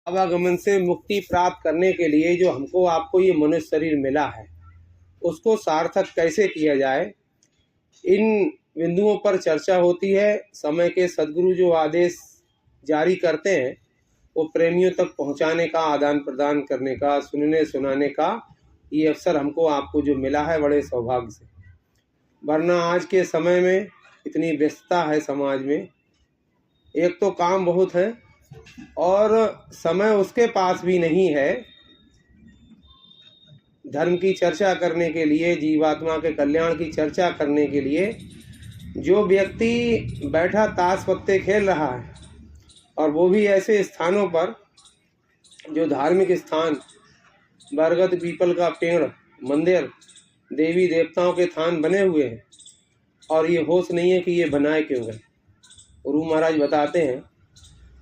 आवागमन से मुक्ति प्राप्त करने के लिए जो हमको आपको ये मनुष्य शरीर मिला है, उसको सार्थक कैसे किया जाए, इन बिंदुओं पर चर्चा होती है। समय के सद्गुरु जो आदेश जारी करते हैं वो प्रेमियों तक पहुंचाने का, आदान प्रदान करने का, सुनने सुनाने का ये अवसर हमको आपको जो मिला है बड़े सौभाग्य से। वरना आज के समय में इतनी व्यस्तता है समाज में, एक तो काम बहुत है और समय उसके पास भी नहीं है धर्म की चर्चा करने के लिए, जीवात्मा के कल्याण की चर्चा करने के लिए। जो व्यक्ति बैठा ताश पत्ते खेल रहा है, और वो भी ऐसे स्थानों पर जो धार्मिक स्थान, बरगद पीपल का पेड़, मंदिर, देवी देवताओं के थान बने हुए हैं, और ये होश नहीं है कि ये बनाए क्यों गए। गुरु महाराज बताते हैं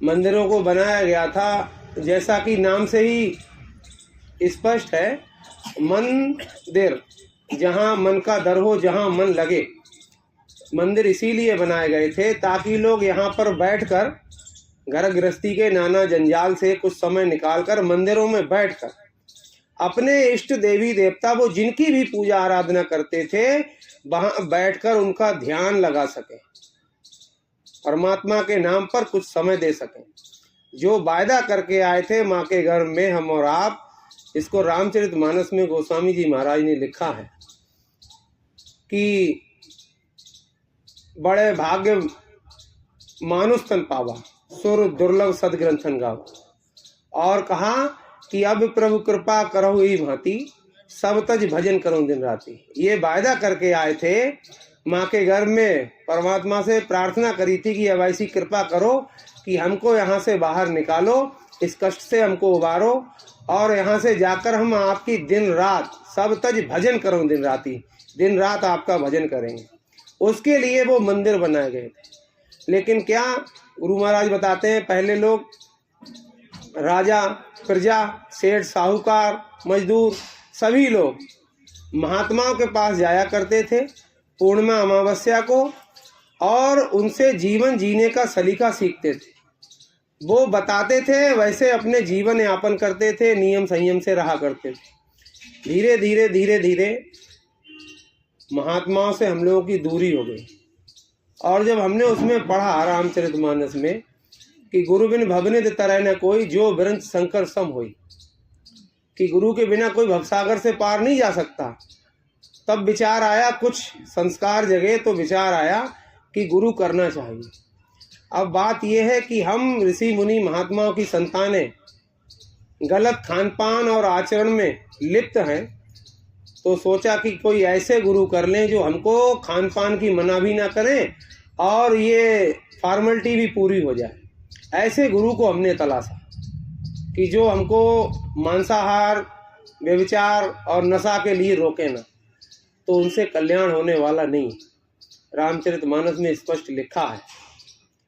मंदिरों को बनाया गया था, जैसा कि नाम से ही स्पष्ट है, मंदिर, जहाँ मन का दर हो, जहाँ मन लगे। मंदिर इसीलिए बनाए गए थे ताकि लोग यहाँ पर बैठकर घर गृहस्थी के नाना जंजाल से कुछ समय निकालकर मंदिरों में बैठकर अपने इष्ट देवी देवता, वो जिनकी भी पूजा आराधना करते थे, वहाँ बैठकर उनका ध्यान लगा सके, परमात्मा के नाम पर कुछ समय दे सकें। जो वायदा करके आए थे माँ के घर में हम और आप, इसको रामचरितमानस में गोस्वामी जी महाराज ने लिखा है कि बड़े भाग्य मानुष तन पावा, सुर दुर्लभ सदग्रंथन गावा। और कहा कि अब प्रभु कृपा करो ही भांति, सब तज भजन करो दिन राति। ये वायदा करके आए थे माँ के घर में, परमात्मा से प्रार्थना करी थी कि अब ऐसी कृपा करो कि हमको यहाँ से बाहर निकालो, इस कष्ट से हमको उबारो, और यहाँ से जाकर हम आपकी दिन रात सब तज भजन करो दिन राति, दिन रात आपका भजन करेंगे। उसके लिए वो मंदिर बनाए गए थे। लेकिन क्या गुरु महाराज बताते हैं, पहले लोग राजा, प्रजा, सेठ, साहूकार, मजदूर, सभी लोग महात्माओं के पास जाया करते थे पूर्णिमा अमावस्या को, और उनसे जीवन जीने का सलीका सीखते थे। वो बताते थे, वैसे अपने जीवन यापन करते थे, नियम संयम से रहा करते थे। धीरे धीरे धीरे धीरे महात्माओं से हम लोगों की दूरी हो गई। और जब हमने उसमें पढ़ा रामचरितमानस में कि गुरु बिन भवनित तरह न कोई, जो विरंच शंकर सम होई, कि गुरु के बिना कोई भवसागर से पार नहीं जा सकता, तब विचार आया, कुछ संस्कार जगे तो विचार आया कि गुरु करना चाहिए। अब बात यह है कि हम ऋषि मुनि महात्माओं की संतानें गलत खान पान और आचरण में लिप्त हैं, तो सोचा कि कोई ऐसे गुरु कर लें जो हमको खान पान की मना भी ना करें और ये फॉर्मेलिटी भी पूरी हो जाए। ऐसे गुरु को हमने तलाशा कि जो हमको मांसाहार, व्यभिचार और नशा के लिए रोके ना, तो उनसे कल्याण होने वाला नहीं। रामचरितमानस में स्पष्ट लिखा है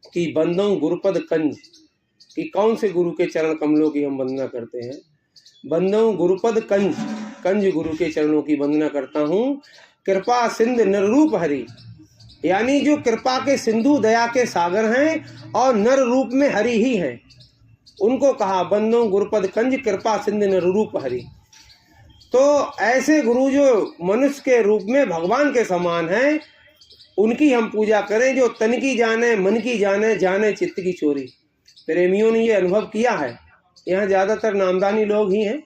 कि बंदों गुरुपद कंज, कि कौन से गुरु के चरण कमलों की हम वंदना करते हैं। बंदों गुरुपद कंज, कंज गुरु के चरणों की वंदना करता हूँ। कृपा सिंध नररूप हरि, यानी जो कृपा के सिंधु, दया के सागर हैं और नर रूप में हरि ही हैं, उनको कहा बंदों गुरुपद कंज, कृपा सिंध नररूप हरि। तो ऐसे गुरु जो मनुष्य के रूप में भगवान के समान हैं, उनकी हम पूजा करें, जो तन की जाने, मन की जाने, जाने चित्त की चोरी। प्रेमियों ने ये अनुभव किया है, यहाँ ज़्यादातर नामदानी लोग ही हैं,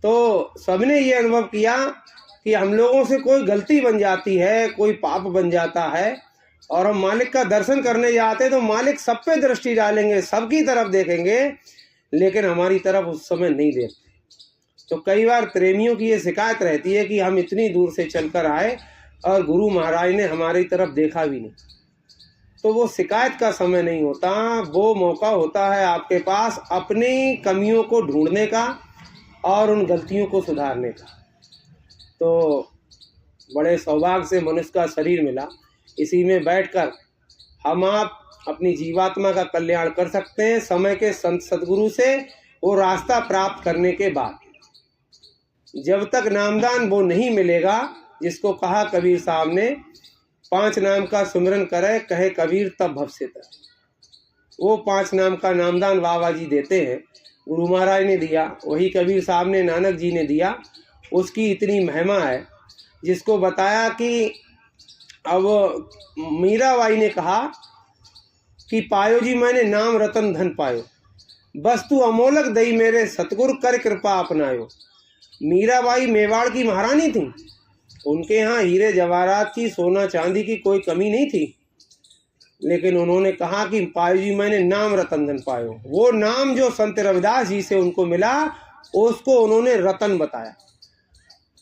तो सबने ये अनुभव किया कि हम लोगों से कोई गलती बन जाती है, कोई पाप बन जाता है, और हम मालिक का दर्शन करने जाते हैं तो मालिक सब पे दृष्टि डालेंगे, सबकी तरफ देखेंगे, लेकिन हमारी तरफ उस समय नहीं देखते। तो कई बार प्रेमियों की ये शिकायत रहती है कि हम इतनी दूर से चलकर आए और गुरु महाराज ने हमारी तरफ देखा भी नहीं। तो वो शिकायत का समय नहीं होता, वो मौका होता है आपके पास अपनी कमियों को ढूंढने का और उन गलतियों को सुधारने का। तो बड़े सौभाग्य से मनुष्य का शरीर मिला, इसी में बैठकर हम आप अपनी जीवात्मा का कल्याण कर सकते हैं समय के संत सदगुरु से वो रास्ता प्राप्त करने के बाद। जब तक नामदान वो नहीं मिलेगा, जिसको कहा कबीर साहब ने, 5 नाम का सुमिरन करे, कहे कबीर तब भव से तर। वो 5 नाम का नामदान बाबा जी देते हैं। गुरु महाराज ने दिया, वही कबीर साहब ने, नानक जी ने दिया। उसकी इतनी महिमा है जिसको बताया कि अब मीराबाई ने कहा कि पायो जी मैंने नाम रतन धन पायो, वस्तु अमोलक दई मेरे सतगुरु कर कृपा अपनायो। मीराबाई मेवाड़ की महारानी थी, उनके यहाँ हीरे जवाहरात की, सोना चांदी की कोई कमी नहीं थी, लेकिन उन्होंने कहा कि पायो जी मैंने नाम रतन धन पायो। वो नाम जो संत रविदास जी से उनको मिला उसको उन्होंने रतन बताया,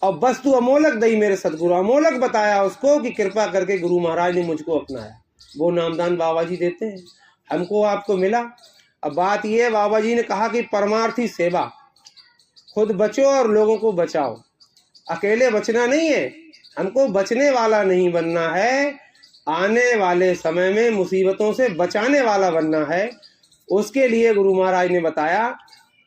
और वस्तु अमोलक दई मेरे सतगुरु, अमोलक बताया उसको कि कृपा करके गुरु महाराज ने मुझको अपनाया। वो नामदान बाबा जी देते हैं, हमको आपको मिला। अब बात ये है, बाबा जी ने कहा कि परमार्थी सेवा, खुद बचो और लोगों को बचाओ। अकेले बचना नहीं है, हमको बचने वाला नहीं बनना है, आने वाले समय में मुसीबतों से बचाने वाला बनना है। उसके लिए गुरु महाराज ने बताया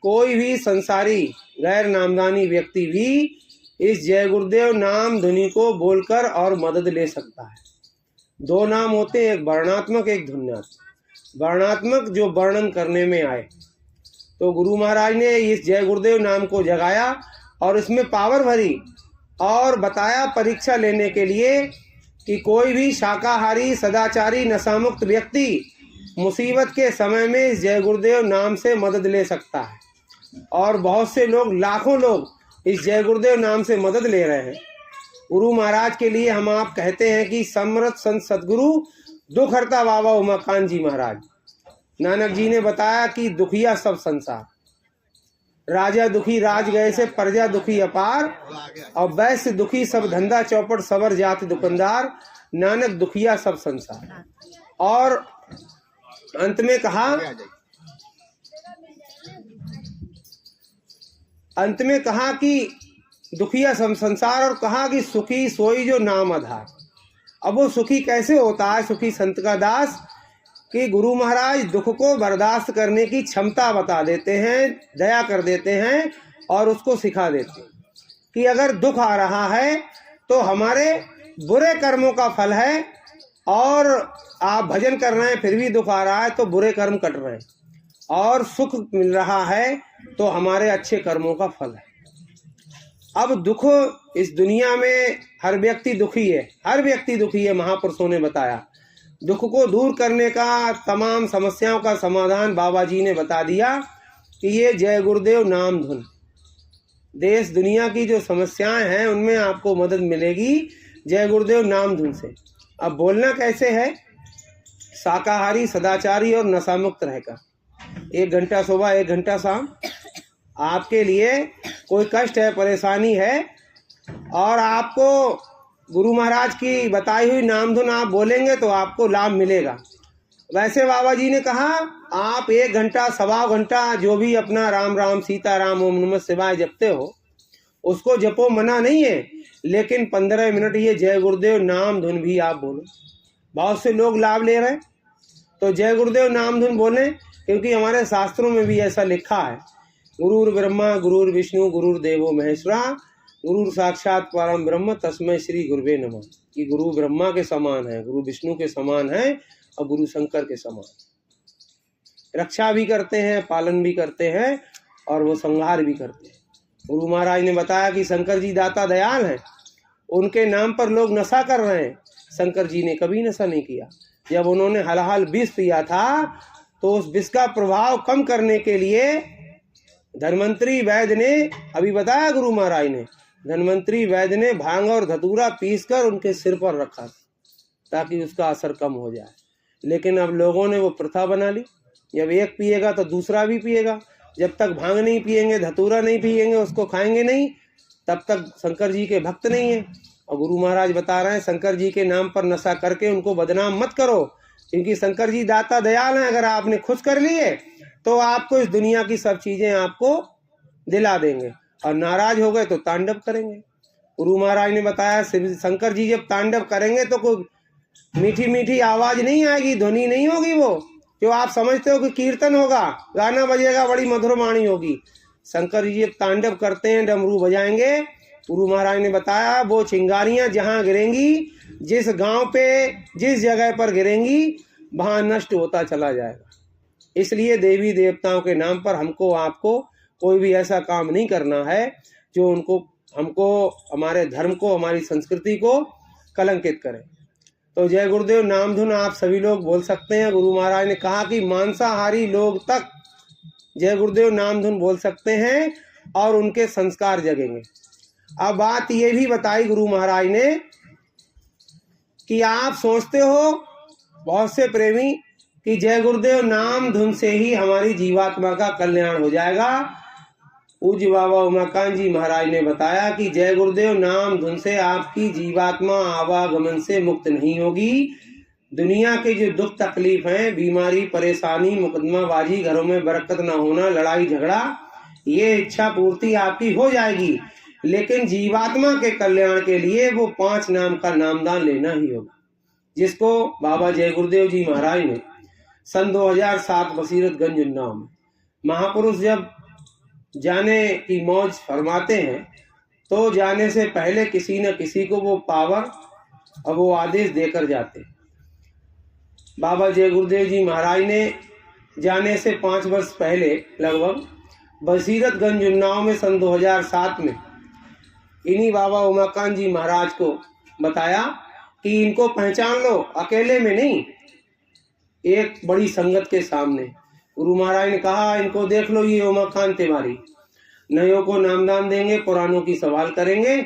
कोई भी संसारी गैर नामदानी व्यक्ति भी इस जय गुरुदेव नाम धुनी को बोलकर और मदद ले सकता है। 2 नाम होते हैं, एक वर्णात्मक एक ध्वन्यात्मक। वर्णात्मक जो वर्णन करने में आए, तो गुरु महाराज ने इस जय गुरुदेव नाम को जगाया और इसमें पावर भरी और बताया परीक्षा लेने के लिए कि कोई भी शाकाहारी सदाचारी नशामुक्त व्यक्ति मुसीबत के समय में इस जय गुरुदेव नाम से मदद ले सकता है। और बहुत से लोग, लाखों लोग इस जय गुरुदेव नाम से मदद ले रहे हैं। गुरु महाराज के लिए हम आप कहते हैं कि समर्थ संत सदगुरु दुख हरता बाबा उमाकांत जी महाराज। नानक जी ने बताया कि दुखिया सब संसार, राजा दुखी राज गए से प्रजा दुखी अपार, और वैश्य दुखी सब धंधा चौपट सबर जाति दुकानदार, नानक दुखिया सब संसार। और अंत में कहा कि दुखिया सब संसार, और कहा कि सुखी सोई जो नाम आधार। अब वो सुखी कैसे होता है सुखी संत का दास, कि गुरु महाराज दुख को बर्दाश्त करने की क्षमता बता देते हैं, दया कर देते हैं और उसको सिखा देते हैं कि अगर दुख आ रहा है तो हमारे बुरे कर्मों का फल है, और आप भजन कर रहे हैं फिर भी दुख आ रहा है तो बुरे कर्म कट रहे हैं, और सुख मिल रहा है तो हमारे अच्छे कर्मों का फल है। अब दुख इस दुनिया में हर व्यक्ति दुखी है, हर व्यक्ति दुखी है। महापुरुषों ने बताया दुख को दूर करने का, तमाम समस्याओं का समाधान बाबा जी ने बता दिया कि ये जय गुरुदेव नाम धुन, देश दुनिया की जो समस्याएं हैं उनमें आपको मदद मिलेगी जय गुरुदेव नाम धुन से। अब बोलना कैसे है, शाकाहारी सदाचारी और नशामुक्त रहकर 1 घंटा सुबह 1 घंटा शाम। आपके लिए कोई कष्ट है, परेशानी है, और आपको गुरु महाराज की बताई हुई नाम धुन आप बोलेंगे तो आपको लाभ मिलेगा। वैसे बाबा जी ने कहा आप 1 घंटा 1.25 घंटा जो भी अपना राम राम सीता राम ओम नमः शिवाय जपते हो उसको जपो, मना नहीं है, लेकिन 15 मिनट ये जय गुरुदेव नाम धुन भी आप बोलो। बहुत से लोग लाभ ले रहे हैं, तो जय गुरुदेव नाम धुन बोलें, क्योंकि हमारे शास्त्रों में भी ऐसा लिखा है, गुरुर ब्रह्मा गुरुर विष्णु गुरुर देवो महेश्वरा गुरु साक्षात परम ब्रह्म तस्मै श्री गुरुवे नमः। कि गुरु ब्रह्मा के समान है, गुरु विष्णु के समान है और गुरु शंकर के समान। रक्षा भी करते हैं, पालन भी करते हैं और वो संहार भी करते हैं। गुरु महाराज ने बताया कि शंकर जी दाता दयाल हैं, उनके नाम पर लोग नशा कर रहे हैं, शंकर जी ने कभी नशा नहीं किया। जब उन्होंने हलाहल विष पिया था तो उस विष का प्रभाव कम करने के लिए धन्वंतरी वैद्य ने, अभी बताया गुरु महाराज ने, धन्वंतरी वैद्य ने भांग और धतूरा पीसकर उनके सिर पर रखा ताकि उसका असर कम हो जाए। लेकिन अब लोगों ने वो प्रथा बना ली, जब एक पिएगा तो दूसरा भी पिएगा। जब तक भांग नहीं पिएंगे, धतूरा नहीं पिएंगे, उसको खाएंगे नहीं, तब तक शंकर जी के भक्त नहीं है। और गुरु महाराज बता रहे हैं शंकर जी के नाम पर नशा करके उनको बदनाम मत करो, क्योंकि शंकर जी दाता दयाल हैं। अगर आपने खुश कर लिए तो आपको इस दुनिया की सब चीजें आपको दिला देंगे, और नाराज हो गए तो तांडव करेंगे। गुरु महाराज ने बताया शंकर जी जब तांडव करेंगे तो कोई मीठी मीठी आवाज नहीं आएगी, ध्वनि नहीं होगी, वो जो आप समझते हो कि कीर्तन होगा, गाना बजेगा, बड़ी मधुर वाणी होगी। शंकर जी जब तांडव करते हैं, डमरू बजाएंगे, गुरु महाराज ने बताया वो चिंगारियां जहां गिरेंगी, जिस गांव पे जिस जगह पर गिरेंगी वहां नष्ट होता चला जाएगा। इसलिए देवी देवताओं के नाम पर हमको आपको कोई भी ऐसा काम नहीं करना है जो हमको हमारे धर्म को, हमारी संस्कृति को कलंकित करे। तो जय गुरुदेव नाम धुन आप सभी लोग बोल सकते हैं। गुरु महाराज ने कहा कि मांसाहारी लोग तक जय गुरुदेव नाम धुन बोल सकते हैं और उनके संस्कार जगेंगे। अब बात ये भी बताई गुरु महाराज ने कि आप सोचते हो बहुत से प्रेमी कि जय गुरुदेव नाम धुन से ही हमारी जीवात्मा का कल्याण हो जाएगा। पूज्य बाबा उमाकांत जी महाराज ने बताया कि जय गुरुदेव नाम धुन से आपकी जीवात्मा आवागमन से मुक्त नहीं होगी। दुनिया के जो दुख तकलीफ हैं, बीमारी, परेशानी, मुकदमाबाजी, घरों में बरकत न होना, लड़ाई झगड़ा, ये इच्छा पूर्ति आपकी हो जाएगी। लेकिन जीवात्मा के कल्याण के लिए वो 5 नाम का नामदान लेना ही होगा, जिसको बाबा जय गुरुदेव जी महाराज ने सन 2007 बसीरतगंज उन्नाव में महापुरुष जब जाने की मौज फरमाते हैं तो जाने से पहले किसी न किसी को वो पावर और वो आदेश देकर जाते हैं। बाबा जय गुरुदेव जी महाराज ने जाने से 5 वर्ष पहले लगभग बसीरतगंज उन्नाव में सन 2007 में इन्हीं बाबा उमाकांत जी महाराज को बताया कि इनको पहचान लो, अकेले में नहीं, एक बड़ी संगत के सामने। गुरु महाराज ने कहा इनको देख लो, ये उमाकांत तिवारी, नयों को नामदान देंगे, पुरानों की सवाल करेंगे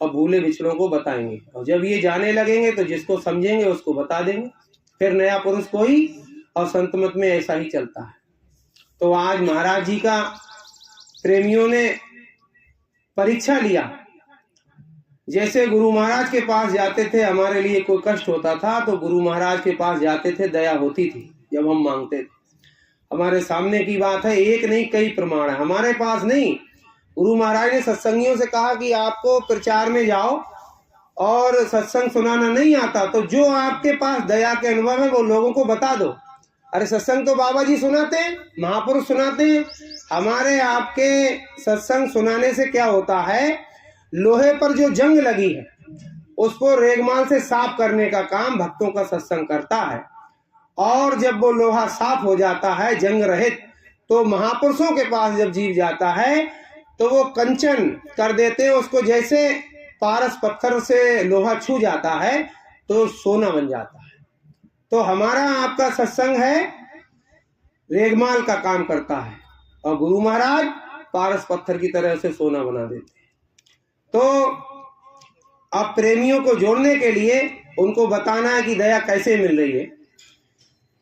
और भूले बिछड़ों को बताएंगे, और जब ये जाने लगेंगे तो जिसको समझेंगे उसको बता देंगे, फिर नया पुरुष कोई, और संत मत में ऐसा ही चलता है। तो आज महाराज जी का प्रेमियों ने परीक्षा लिया। जैसे गुरु महाराज के पास जाते थे, हमारे लिए कोई कष्ट होता था तो गुरु महाराज के पास जाते थे, दया होती थी जब हम मांगते थे। हमारे सामने की बात है, एक नहीं कई प्रमाण है, हमारे पास नहीं। गुरु महाराज ने सत्संगियों से कहा कि आपको प्रचार में जाओ और सत्संग सुनाना नहीं आता तो जो आपके पास दया के अनुभव है वो लोगों को बता दो। अरे सत्संग तो बाबा जी सुनाते हैं, महापुरुष सुनाते हैं। हमारे आपके सत्संग सुनाने से क्या होता है, लोहे पर जो जंग लगी है उसको रेगमाल से साफ करने का काम भक्तों का सत्संग करता है। और जब वो लोहा साफ हो जाता है जंग रहित, तो महापुरुषों के पास जब जीव जाता है तो वो कंचन कर देते हैं उसको। जैसे पारस पत्थर से लोहा छू जाता है तो सोना बन जाता है। तो हमारा आपका सत्संग है, रेगमाल का काम करता है, और गुरु महाराज पारस पत्थर की तरह से सोना बना देते हैं। तो अब प्रेमियों को जोड़ने के लिए उनको बताना है कि दया कैसे मिल रही है।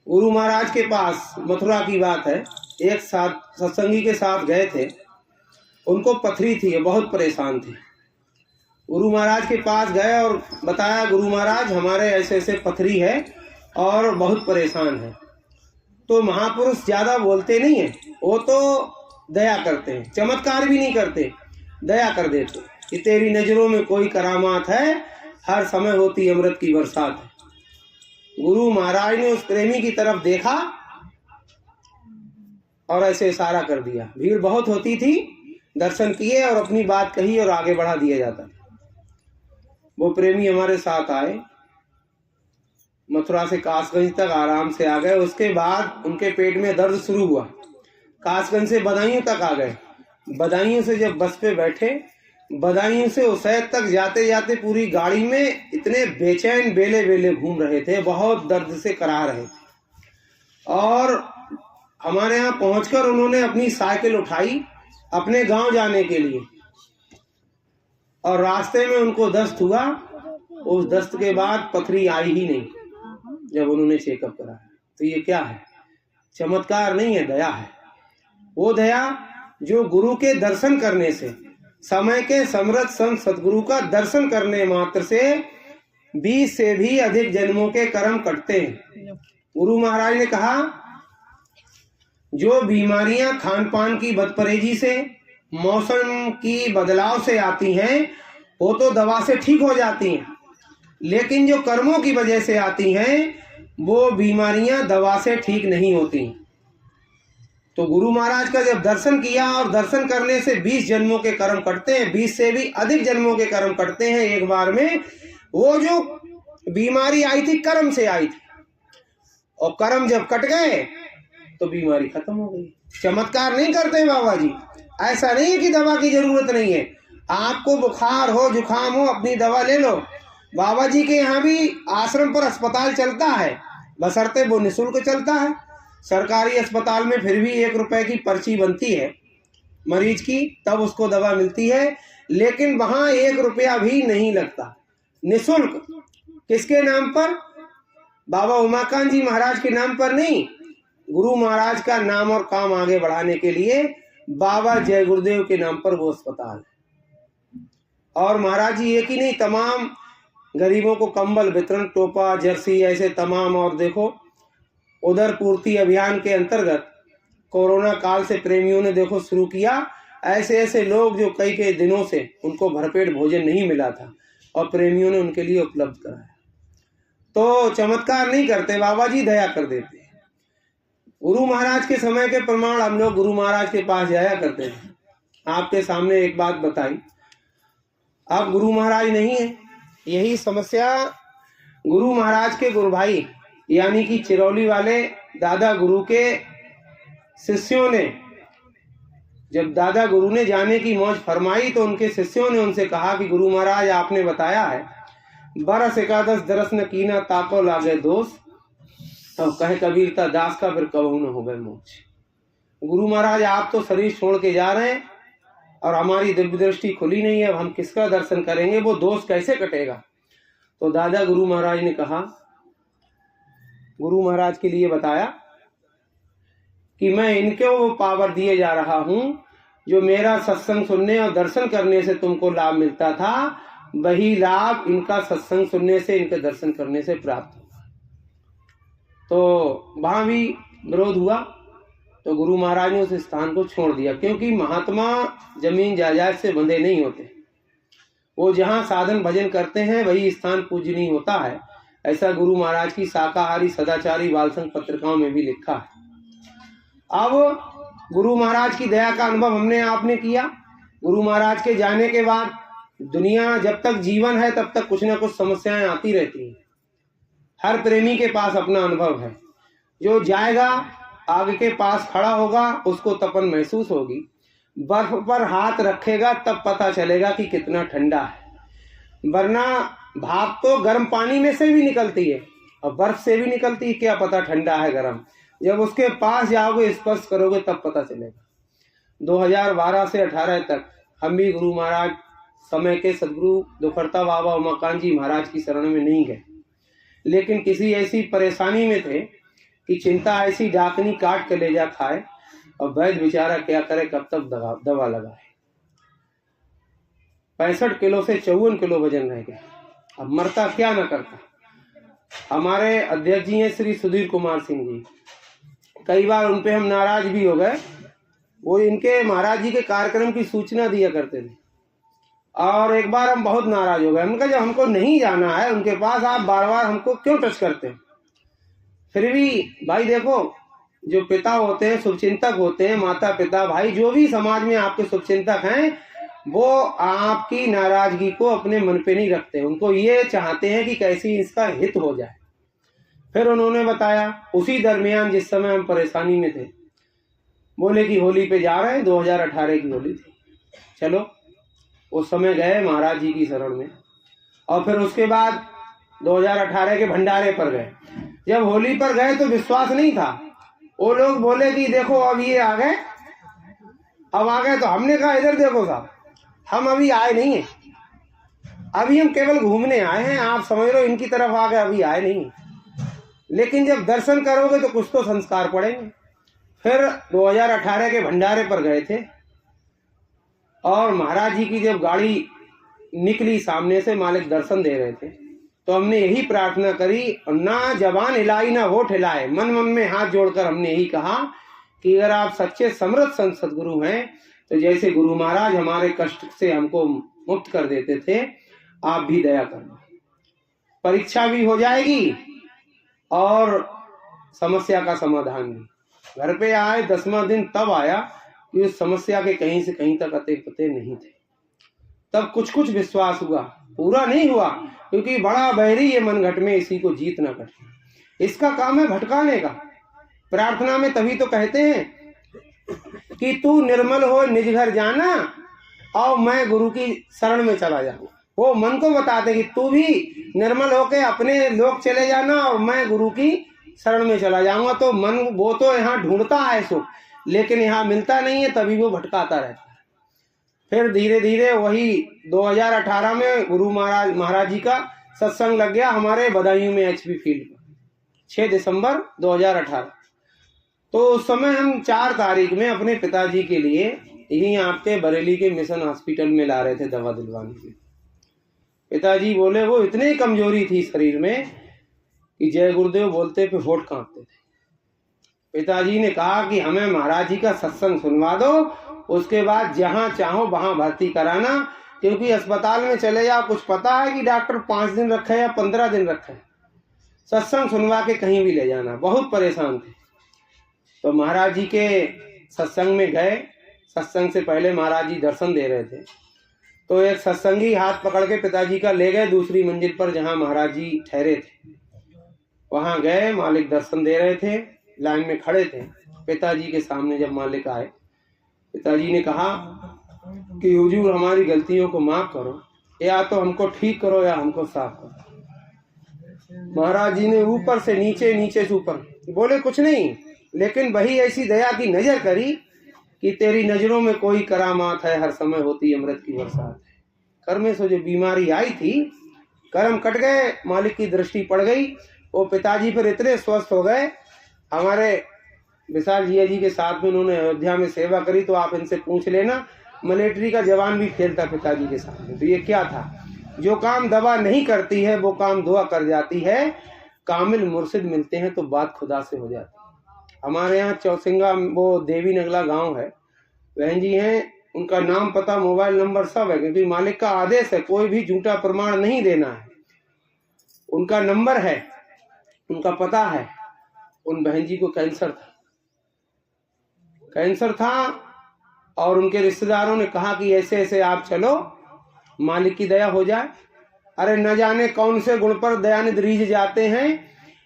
गुरु महाराज के पास, मथुरा की बात है, एक साथ सत्संगी के साथ गए थे, उनको पथरी थी, बहुत परेशान थे। गुरु महाराज के पास गए और बताया गुरु महाराज हमारे ऐसे ऐसे पथरी है और बहुत परेशान है। तो महापुरुष ज़्यादा बोलते नहीं है, वो तो दया करते हैं, चमत्कार भी नहीं करते, दया कर देते कि तेरी नज़रों में कोई करामात है, हर समय होती अमृत की बरसात है। गुरु महाराज ने उस प्रेमी की तरफ देखा और ऐसे इशारा कर दिया। भीड़ बहुत होती थी, दर्शन किए और अपनी बात कही और आगे बढ़ा दिया जाता था। वो प्रेमी हमारे साथ आए, मथुरा से कासगंज तक आराम से आ गए। उसके बाद उनके पेट में दर्द शुरू हुआ, कासगंज से बदायूं तक आ गए। बदायूं से जब बस पे बैठे, बदायूं से उसैद तक जाते जाते पूरी गाड़ी में इतने बेचैन बेले बेले घूम रहे थे, बहुत दर्द से करा रहे थे। और हमारे यहाँ पहुंचकर उन्होंने अपनी साइकिल उठाई अपने गांव जाने के लिए, और रास्ते में उनको दस्त हुआ। उस दस्त के बाद पथरी आई ही नहीं जब उन्होंने चेकअप कराया। तो ये क्या है, चमत्कार नहीं है, दया है। वो दया जो गुरु के दर्शन करने से, समय के समृद्ध संत सदगुरु का दर्शन करने मात्र से 20 से भी अधिक जन्मों के कर्म कटते हैं। गुरु महाराज ने कहा जो बीमारियां खान पान की बदपरहेजी से, मौसम की बदलाव से आती हैं वो तो दवा से ठीक हो जाती हैं, लेकिन जो कर्मों की वजह से आती हैं वो बीमारियां दवा से ठीक नहीं होती। तो गुरु महाराज का जब दर्शन किया, और दर्शन करने से 20 जन्मों के कर्म कटते हैं, 20 से भी अधिक जन्मों के कर्म कटते हैं एक बार में। वो जो बीमारी आई थी कर्म से आई थी, और कर्म जब कट गए तो बीमारी खत्म हो गई। चमत्कार नहीं करते बाबा जी, ऐसा नहीं है कि दवा की जरूरत नहीं है। आपको बुखार हो, जुखाम हो, अपनी दवा ले लो। बाबा जी के यहाँ भी आश्रम पर अस्पताल चलता है, बशर्ते वो निःशुल्क चलता है। सरकारी अस्पताल में फिर भी 1 रुपए की पर्ची बनती है मरीज की, तब उसको दवा मिलती है, लेकिन वहां 1 रुपया भी नहीं लगता, निःशुल्क। किसके नाम पर? बाबा उमाकांत जी महाराज के नाम पर नहीं, गुरु महाराज का नाम और काम आगे बढ़ाने के लिए बाबा जय गुरुदेव के नाम पर वो अस्पताल है। और महाराज जी एक ही नहीं, तमाम गरीबों को कंबल वितरण, टोपा, जर्सी, ऐसे तमाम। और देखो उदर पूर्ति अभियान के अंतर्गत कोरोना काल से प्रेमियों ने देखो शुरू किया, ऐसे ऐसे लोग जो कई दिनों से उनको भरपेट भोजन नहीं मिला था और प्रेमियों ने उनके लिए उपलब्ध कराया। तो चमत्कार नहीं करते बाबा जी, दया कर देते हैं। गुरु महाराज के समय के प्रमाण हम लोग गुरु महाराज के पास जाया करते थे। आपके सामने एक बात बताई, अब गुरु महाराज नहीं है। यही समस्या गुरु महाराज के गुरु भाई यानी कि चिरौली वाले दादा गुरु के शिष्यों ने, जब दादा गुरु ने जाने की मौज फरमाई तो उनके शिष्यों ने उनसे कहा कि गुरु महाराज आपने बताया है, बरस एकादश दरस न कीना ताको लागे दोष, अब कहे कबीरता दास का फिर कबहू न हो गए मोक्ष। गुरु महाराज आप तो शरीर छोड़ के जा रहे हैं और हमारी दिव्य दृष्टि खुली नहीं है, अब हम किसका दर्शन करेंगे, वो दोष कैसे कटेगा। तो दादा गुरु महाराज ने कहा, गुरु महाराज के लिए बताया कि मैं इनके वो पावर दिए जा रहा हूं जो मेरा सत्संग सुनने और दर्शन करने से तुमको लाभ मिलता था, वही लाभ इनका सत्संग सुनने से, इनके दर्शन करने से प्राप्त होगा। तो वहां भी विरोध हुआ तो गुरु महाराज ने उस स्थान को छोड़ दिया, क्योंकि महात्मा जमीन जायदाद से बंधे नहीं होते। वो जहाँ साधन भजन करते हैं वही स्थान पूजनीय होता है, ऐसा गुरु महाराज की शाकाहारी सदाचारी बालसंग पत्रिकाओं में भी लिखा है। अब गुरु महाराज की दया का अनुभव हमने आपने किया। गुरु महाराज के जाने के बाद दुनिया, जब तक जीवन है तब तक कुछ ना कुछ समस्याएं आती रहती हैं। हर प्रेमी के पास अपना अनुभव है। जो जाएगा आग के पास खड़ा होगा उसको तपन महसूस होगी, बर्फ पर हाथ रखेगा तब पता चलेगा कि कितना ठंडा है। वरना भाप तो गर्म पानी में से भी निकलती है और बर्फ से भी निकलती है, क्या पता ठंडा है गर्म। जब उसके पास जाओगे, स्पर्श करोगे तब पता चलेगा। 2012 से 18 तक हम भी गुरु महाराज समय के सदगुरु दुखड़ता बाबा उमाकांत जी महाराज की शरण में नहीं गए, लेकिन किसी ऐसी परेशानी में थे कि चिंता ऐसी डाकनी काट के ले जा खाए, और वैद्य बेचारा क्या करे, कब तक दवा लगाए। 65 किलो से 54 किलो वजन रह गया। अब मरता क्या न करता। हमारे अध्यक्ष जी हैं श्री सुधीर कुमार सिंह जी, कई बार उनपे हम नाराज भी हो गए। वो इनके महाराज जी के कार्यक्रम की सूचना दिया करते थे, और एक बार हम बहुत नाराज हो गए। उनका जब हमको नहीं जाना है उनके पास, आप बार बार हमको क्यों टच करते हैं। फिर भी भाई देखो, जो पिता होते हैं, शुभचिंतक होते हैं, माता पिता भाई जो भी समाज में आपके शुभचिंतक हैं, वो आपकी नाराजगी को अपने मन पे नहीं रखते। उनको ये चाहते हैं कि कैसी इसका हित हो जाए। फिर उन्होंने बताया, उसी दरमियान जिस समय हम परेशानी में थे, बोले कि होली पे जा रहे हैं, 2018 की होली थी, चलो। उस समय गए महाराज जी की शरण में, और फिर उसके बाद 2018 के भंडारे पर गए। जब होली पर गए तो विश्वास नहीं था। वो लोग बोले कि देखो अब ये आ गए, अब आ गए। तो हमने कहा इधर देखो साहब, हम अभी आए नहीं हैं, अभी हम केवल घूमने आए हैं। आप समझ लो इनकी तरफ आ गए, अभी आए नहीं। लेकिन जब दर्शन करोगे तो कुछ तो संस्कार पड़ेंगे। फिर 2018 के भंडारे पर गए थे, और महाराज जी की जब गाड़ी निकली सामने से, मालिक दर्शन दे रहे थे, तो हमने यही प्रार्थना करी, ना जबान हिलाई ना होठ हिलाए, मन मन में हाथ जोड़कर हमने यही कहा कि अगर आप सच्चे समर्थ संत सदगुरु हैं, तो जैसे गुरु महाराज हमारे कष्ट से हमको मुक्त कर देते थे, आप भी दया करना। परीक्षा भी हो जाएगी और समस्या का समाधान भी। घर पे आए 10वां दिन तब आया कि उस समस्या के कहीं से कहीं तक अते पते नहीं थे। तब कुछ कुछ विश्वास हुआ, पूरा नहीं हुआ, क्योंकि बड़ा बहरी ये मनघट में, इसी को जीतना कठिन। इसका काम है भटकाने का। प्रार्थना में तभी तो कहते हैं कि तू निर्मल हो निज घर जाना और मैं गुरु की शरण में चला जाऊँ। वो मन को बताते कि तू भी निर्मल होके अपने लोग चले जाना और मैं गुरु की शरण में चला जाऊंगा। तो मन वो तो यहाँ ढूंढता है सुख, लेकिन यहाँ मिलता नहीं है, तभी वो भटकाता रहता है। फिर धीरे धीरे वही 2018 में गुरु महाराज जी का सत्संग लग गया हमारे बदायूं में HP फील्ड पर, 6 दिसंबर 2018। तो उस समय हम 4 तारीख में अपने पिताजी के लिए यहीं आपके बरेली के मिशन हॉस्पिटल में ला रहे थे दवा दिलवाने के। पिताजी बोले, वो इतनी कमजोरी थी शरीर में कि जय गुरुदेव बोलते पे होठ कांपते थे। पिताजी ने कहा कि हमें महाराज जी का सत्संग सुनवा दो, उसके बाद जहां चाहो वहां भर्ती कराना, क्योंकि अस्पताल में चले जाओ कुछ पता है कि डॉक्टर 5 दिन रखे या 15 दिन रखे, सत्संग सुनवा के कहीं भी ले जाना। बहुत परेशान थे। तो महाराज जी के सत्संग में गए। सत्संग से पहले महाराज जी दर्शन दे रहे थे, तो एक सत्संगी हाथ पकड़ के पिताजी का ले गए दूसरी मंजिल पर जहां महाराज जी ठहरे थे। वहां गए, मालिक दर्शन दे रहे थे, लाइन में खड़े थे। पिताजी के सामने जब मालिक आए, पिताजी ने कहा कि हुजूर हमारी गलतियों को माफ करो, या तो हमको ठीक करो या हमको साफ करो। महाराज जी ने ऊपर से नीचे, नीचे से ऊपर बोले कुछ नहीं, लेकिन वही ऐसी दया की नजर करी कि तेरी नजरों में कोई करामात है, हर समय होती अमृत की बरसात है। कर में से जो बीमारी आई थी, कर्म कट गए, मालिक की दृष्टि पड़ गई। वो पिताजी फिर इतने स्वस्थ हो गए। हमारे विशाल जी के साथ में उन्होंने अयोध्या में सेवा करी, तो आप इनसे पूछ लेना, मिलिट्री का जवान भी खेलता पिताजी के साथ में। तो ये क्या था, जो काम दवा नहीं करती है वो काम दुआ कर जाती है। कामिल मुर्शिद मिलते हैं तो बात खुदा से हो जाती है। हमारे यहाँ चौसिंगा वो देवी नगला गांव है, बहन जी हैं, उनका नाम पता मोबाइल नंबर सब है, क्योंकि मालिक का आदेश है कोई भी झूठा प्रमाण नहीं देना है। उनका नंबर है, उनका पता है। उन बहन जी को कैंसर था और उनके रिश्तेदारों ने कहा कि ऐसे ऐसे आप चलो, मालिक की दया हो जाए। अरे न जाने कौन से गुण पर दयानिधि रीझ जाते हैं,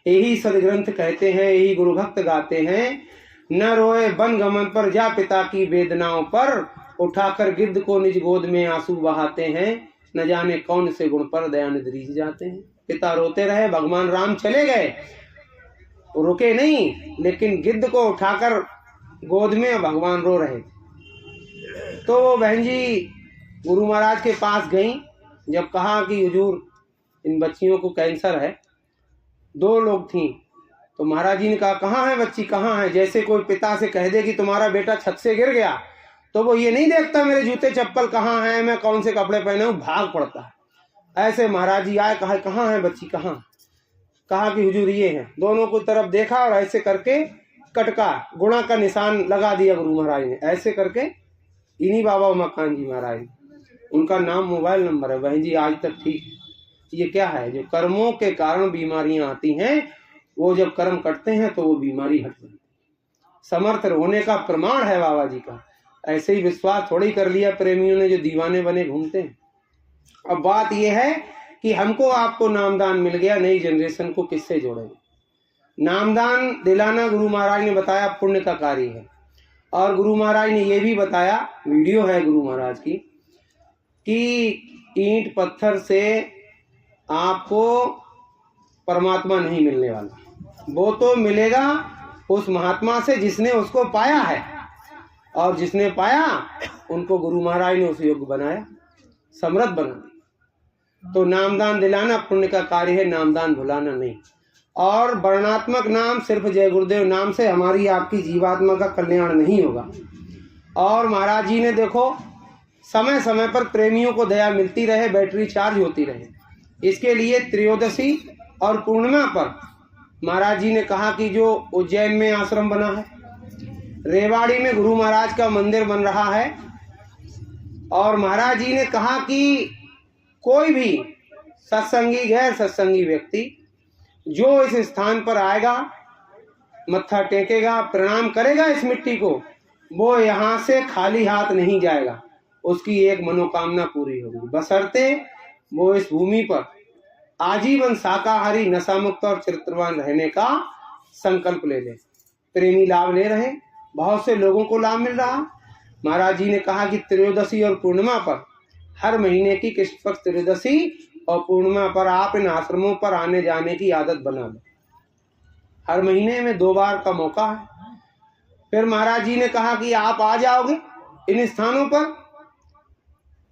यही सदग्रंथ कहते हैं, यही गुरु भक्त गाते हैं। न रोए बन गमन पर जा पिता की वेदनाओं पर, उठाकर गिद्ध को निज गोद में आंसू बहाते हैं। न जाने कौन से गुण पर दयानिधि रीझ जाते हैं। पिता रोते रहे, भगवान राम चले गए, रुके नहीं, लेकिन गिद्ध को उठाकर गोद में भगवान रो रहे थे। तो बहन जी गुरु महाराज के पास गई। जब कहा कि हुजूर इन बच्चियों को कैंसर है, 2 लोग थी, तो महाराज जी ने कहा कहाँ है बच्ची, कहाँ है। जैसे कोई पिता से कह दे कि तुम्हारा बेटा छत से गिर गया, तो वो ये नहीं देखता मेरे जूते चप्पल कहाँ हैं, मैं कौन से कपड़े पहने हूँ, भाग पड़ता है। ऐसे महाराज जी आए, कहा कहाँ है बच्ची, कहाँ। कहा कि हुजूर ये है। दोनों को तरफ देखा और ऐसे करके कटका गुणा का निशान लगा दिया गुरु महाराज ने। ऐसे करके इन्हीं बाबा उमाकांत जी महाराज, उनका नाम मोबाइल नंबर है। बहन जी आज तक ठीक है। ये क्या है, जो कर्मों के कारण बीमारियां आती हैं, वो जब कर्म कटते हैं तो वो बीमारी हट जाती है। समर्थ होने का प्रमाण है बाबा जी का। ऐसे ही विश्वास थोड़ी कर लिया प्रेमियों ने जो दीवाने बने घूमते हैं। अब बात यह है कि हमको आपको नामदान मिल गया, नई जनरेशन को किससे जोड़ेंगे। नामदान दिलाना गुरु महाराज ने बताया पुण्य का कार्य है। और गुरु महाराज ने यह भी बताया, वीडियो है गुरु महाराज की, कि ईंट पत्थर से आपको परमात्मा नहीं मिलने वाला, वो तो मिलेगा उस महात्मा से जिसने उसको पाया है। और जिसने पाया उनको गुरु महाराज ने उस योग्य बनाया, समर्थ बना दिया। तो नामदान दिलाना पुण्य का कार्य है, नामदान भुलाना नहीं। और वर्णात्मक नाम सिर्फ जय गुरुदेव नाम से हमारी आपकी जीवात्मा का कल्याण नहीं होगा। और महाराज जी ने देखो समय समय पर प्रेमियों को दया मिलती रहे, बैटरी चार्ज होती रहे, इसके लिए त्रयोदशी और पूर्णिमा पर महाराज जी ने कहा कि जो उज्जैन में आश्रम बना है, रेवाड़ी में गुरु महाराज का मंदिर बन रहा है, और महाराज जी ने कहा कि कोई भी सत्संगी गैर सत्संगी व्यक्ति जो इस स्थान पर आएगा, मत्था टेकेगा, प्रणाम करेगा इस मिट्टी को, वो यहाँ से खाली हाथ नहीं जाएगा, उसकी एक मनोकामना पूरी होगी, बशर्ते वो इस भूमि पर आजीवन शाकाहारी, नशा मुक्त और चरित्रवान रहने का संकल्प ले ले। प्रेमी लाभ ले रहे, बहुत से लोगों को लाभ मिल रहा। महाराज जी ने कहा कि त्रयोदशी और पूर्णिमा पर, हर महीने की कृष्ण पक्ष त्रयोदशी और पूर्णिमा पर आप इन आश्रमों पर आने जाने की आदत बना लो। हर महीने में 2 बार का मौका है। फिर महाराज जी ने कहा कि आप आ जाओगे इन स्थानों पर,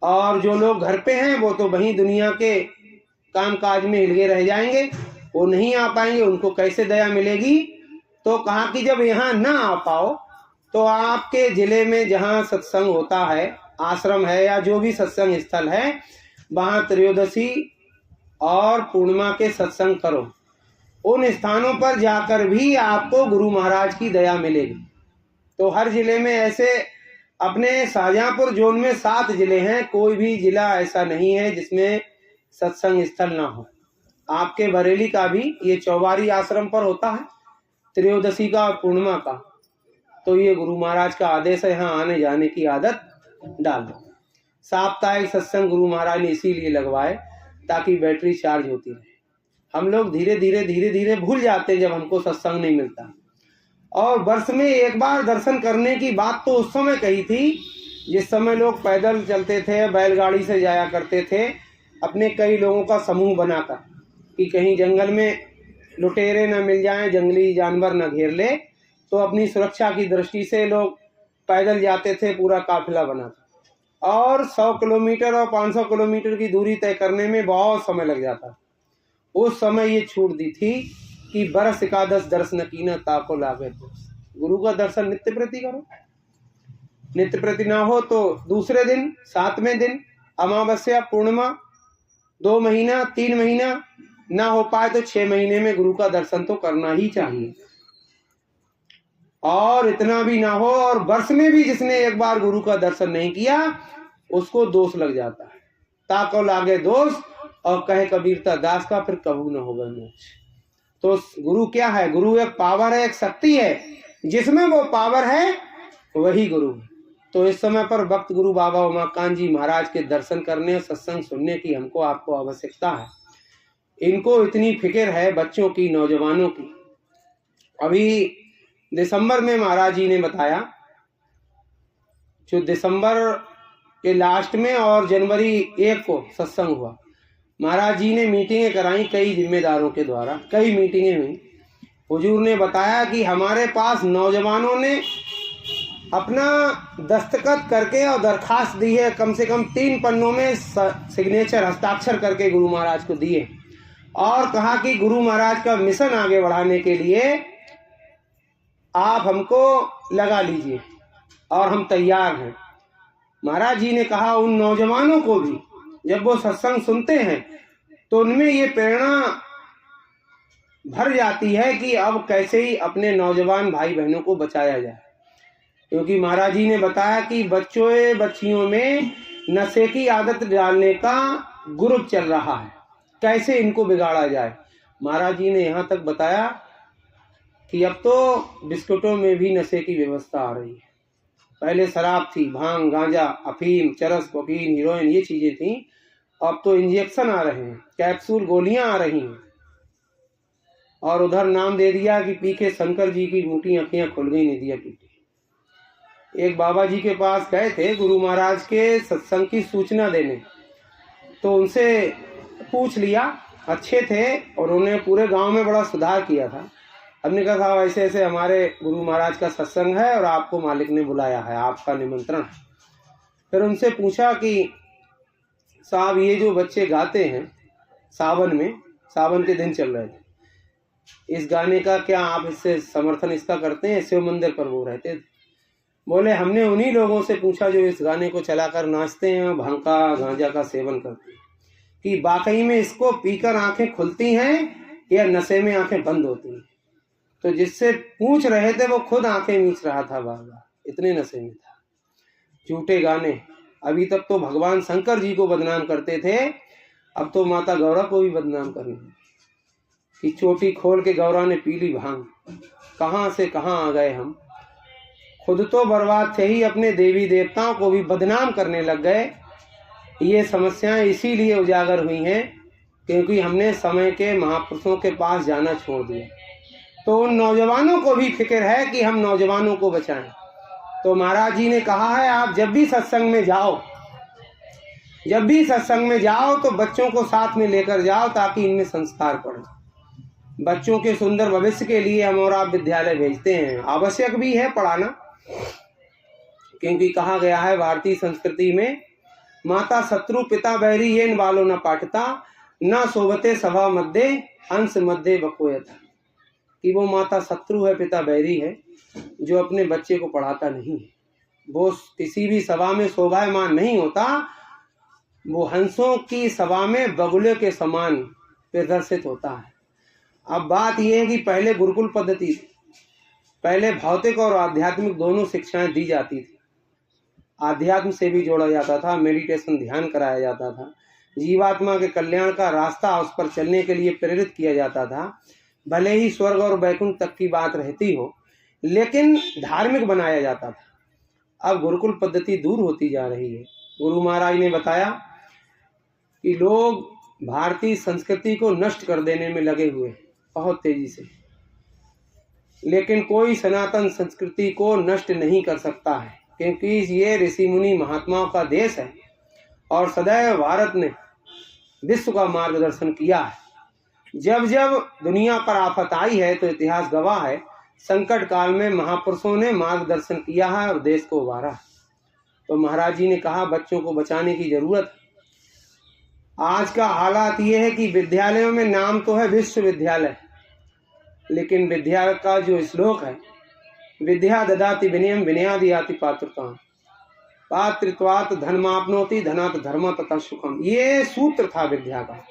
और जो लोग घर पे हैं वो तो वहीं दुनिया के कामकाज में हिलगे रह जाएंगे, वो नहीं आ पाएंगे, उनको कैसे दया मिलेगी। तो कहा कि जब यहाँ ना आ पाओ तो आपके जिले में जहाँ सत्संग होता है, आश्रम है या जो भी सत्संग स्थल है, वहाँ त्रयोदशी और पूर्णिमा के सत्संग करो। उन स्थानों पर जाकर भी आपको गुरु महाराज की दया मिलेगी। तो हर जिले में ऐसे, अपने शाहजहाँपुर जोन में 7 जिले हैं, कोई भी जिला ऐसा नहीं है जिसमें सत्संग स्थल ना हो। आपके बरेली का भी ये चौबारी आश्रम पर होता है त्रयोदशी का और पूर्णिमा का। तो ये गुरु महाराज का आदेश है, यहाँ आने जाने की आदत डाल दो। साप्ताहिक सत्संग गुरु महाराज ने इसीलिए लगवाए ताकि बैटरी चार्ज होती रहे। हम लोग धीरे धीरे भूल जाते हैं जब हमको सत्संग नहीं मिलता। और वर्ष में एक बार दर्शन करने की बात तो उस समय कही थी जिस समय लोग पैदल चलते थे, बैलगाड़ी से जाया करते थे, अपने कई लोगों का समूह बनाकर, कि कहीं जंगल में लुटेरे न मिल जाएं, जंगली जानवर न घेर ले, तो अपनी सुरक्षा की दृष्टि से लोग पैदल जाते थे पूरा काफिला बनाकर। और 100 किलोमीटर और 500 किलोमीटर की दूरी तय करने में बहुत समय लग जाता। उस समय ये छूट दी थी कि बरस एकादश दर्शन कीना ताको लागे दोष। गुरु का दर्शन नित्य प्रति करो। नित्य प्रति ना हो तो दूसरे दिन, 7वें दिन, अमावस्या, पूर्णिमा, 2 महीना, 3 महीना ना हो पाए तो 6 महीने में गुरु का दर्शन तो करना ही चाहिए। और इतना भी ना हो और वर्ष में भी जिसने एक बार गुरु का दर्शन नहीं किया उसको दोष लग जाता है। ताको लागे दोष, और कहे कबीरता दास का फिर कबू न होगा मोक्ष। तो गुरु क्या है? गुरु एक पावर है, एक शक्ति है, जिसमें वो पावर है वही गुरु है। तो इस समय पर भक्त गुरु बाबा उमाकांत जी महाराज के दर्शन करने और सत्संग सुनने की हमको आपको आवश्यकता है। इनको इतनी फिक्र है बच्चों की, नौजवानों की। अभी दिसंबर में महाराज जी ने बताया, जो दिसंबर के लास्ट में और जनवरी 1 को सत्संग हुआ, महाराज जी ने मीटिंगें कराई कई जिम्मेदारों के द्वारा, कई मीटिंगें हुई। हुजूर ने बताया कि हमारे पास नौजवानों ने अपना दस्तखत करके और दरखास्त दी है, कम से कम 3 पन्नों में सिग्नेचर, हस्ताक्षर करके गुरु महाराज को दिए, और कहा कि गुरु महाराज का मिशन आगे बढ़ाने के लिए आप हमको लगा लीजिए और हम तैयार हैं। महाराज जी ने कहा उन नौजवानों को भी जब वो सत्संग सुनते हैं तो उनमें ये प्रेरणा भर जाती है कि अब कैसे ही अपने नौजवान भाई बहनों को बचाया जाए। क्योंकि महाराज जी ने बताया कि बच्चियों में नशे की आदत डालने का ग्रुप चल रहा है, कैसे इनको बिगाड़ा जाए। महाराज जी ने यहाँ तक बताया कि अब तो बिस्कुटों में भी नशे की व्यवस्था आ रही है। पहले शराब थी, भांग, गांजा, अफीम, चरस, कोकीन, हीरोइन, ये चीजें थी। अब तो इंजेक्शन आ रहे हैं, कैप्सूल, गोलियां आ रही हैं। और उधर नाम दे दिया कि पी के शंकर जी की मोटी अखियां खुल गई, निदिया पीटी। एक बाबा जी के पास गए थे गुरु महाराज के सत्संग की सूचना देने, तो उनसे पूछ लिया, अच्छे थे और उन्होंने पूरे गांव में बड़ा सुधार किया था। हमने कहा था ऐसे ऐसे हमारे गुरु महाराज का सत्संग है और आपको मालिक ने बुलाया है, आपका निमंत्रण है। फिर उनसे पूछा कि साहब ये जो बच्चे गाते हैं सावन में, सावन के दिन चल रहे थे, इस गाने का क्या आप इससे समर्थन इसका करते हैं? शिव मंदिर पर वो रहते थे। बोले हमने उन्हीं लोगों से पूछा जो इस गाने को चलाकर नाचते हैं, भांग का, गांजा का सेवन करते हैं, कि वाकई में इसको पीकर आंखें खुलती हैं या नशे में आंखें बंद होती हैं। तो जिससे पूछ रहे थे वो खुद आंखें मीच रहा था बाबा, इतने नशे में था। झूठे गाने, अभी तक तो भगवान शंकर जी को बदनाम करते थे, अब तो माता गौरा को भी बदनाम करने कि चोटी खोल के गौरा ने पी ली भांग। कहाँ से कहाँ आ गए हम। खुद तो बर्बाद थे ही, अपने देवी देवताओं को भी बदनाम करने लग गए। ये समस्याएं इसीलिए उजागर हुई हैं क्योंकि हमने समय के महापुरुषों के पास जाना छोड़ दिया। तो उन नौजवानों को भी फिक्र है कि हम नौजवानों को बचाएं। तो महाराज जी ने कहा है, आप जब भी सत्संग में जाओ तो बच्चों को साथ में लेकर जाओ, ताकि इनमें संस्कार पड़े। बच्चों के सुंदर भविष्य के लिए हम और आप विद्यालय भेजते हैं। आवश्यक भी है पढ़ाना, क्योंकि कहा गया है भारतीय संस्कृति में, माता शत्रु पिता बैरी ये न बालो न पाठता, न शोभते सभा मध्य हंस मध्य बकोयता। कि वो माता शत्रु है, पिता बैरी है, जो अपने बच्चे को पढ़ाता नहीं है, वो किसी भी सभा में शोभायमान नहीं होता, वो हंसों की सभा में बगुले के समान प्रदर्शित होता है। अब बात यह है कि पहले गुरुकुल पद्धति थी, पहले भौतिक और आध्यात्मिक दोनों शिक्षाएं दी जाती थी। आध्यात्म से भी जोड़ा जाता था, मेडिटेशन ध्यान कराया जाता था, जीवात्मा के कल्याण का रास्ता उस पर चलने के लिए प्रेरित किया जाता था। भले ही स्वर्ग और वैकुंठ तक की बात रहती हो, लेकिन धार्मिक बनाया जाता था। अब गुरुकुल पद्धति दूर होती जा रही है। गुरु महाराज ने बताया कि लोग भारतीय संस्कृति को नष्ट कर देने में लगे हुए हैं बहुत तेजी से, लेकिन कोई सनातन संस्कृति को नष्ट नहीं कर सकता है, क्योंकि ये ऋषि मुनि महात्माओं का देश है और सदैव भारत ने विश्व का मार्गदर्शन किया है। जब जब दुनिया पर आफत आई है तो इतिहास गवाह है, संकट काल में महापुरुषों ने मार्गदर्शन किया है और देश को उबारा है। तो महाराज जी ने कहा बच्चों को बचाने की जरूरत है। आज का हालात ये है कि विद्यालयों में नाम तो है विश्वविद्यालय, लेकिन विद्या का जो श्लोक है, विद्या ददाति विनयम विनयादि याति पात्रताम पात्रित्वात् धर्माप्नोति धनात् धर्म तथा सुखम। ये सूत्र था विद्या का।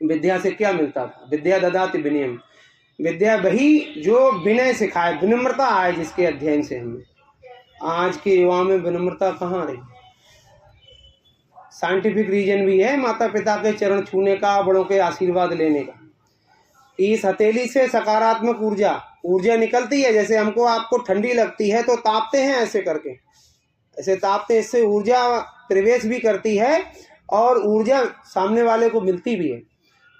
विद्या से क्या मिलता था? विद्या ददाति विनयम, विद्या वही जो विनय सिखाए, विनम्रता आए जिसके अध्ययन से हमें। आज के युवा में विनम्रता कहाँ रही? साइंटिफिक रीजन भी है माता पिता के चरण छूने का, बड़ों के आशीर्वाद लेने का। इस हथेली से सकारात्मक ऊर्जा निकलती है। जैसे हमको आपको ठंडी लगती है तो तापते हैं, ऐसे करके ऐसे तापते, इससे ऊर्जा प्रवेश भी करती है और ऊर्जा सामने वाले को मिलती भी है।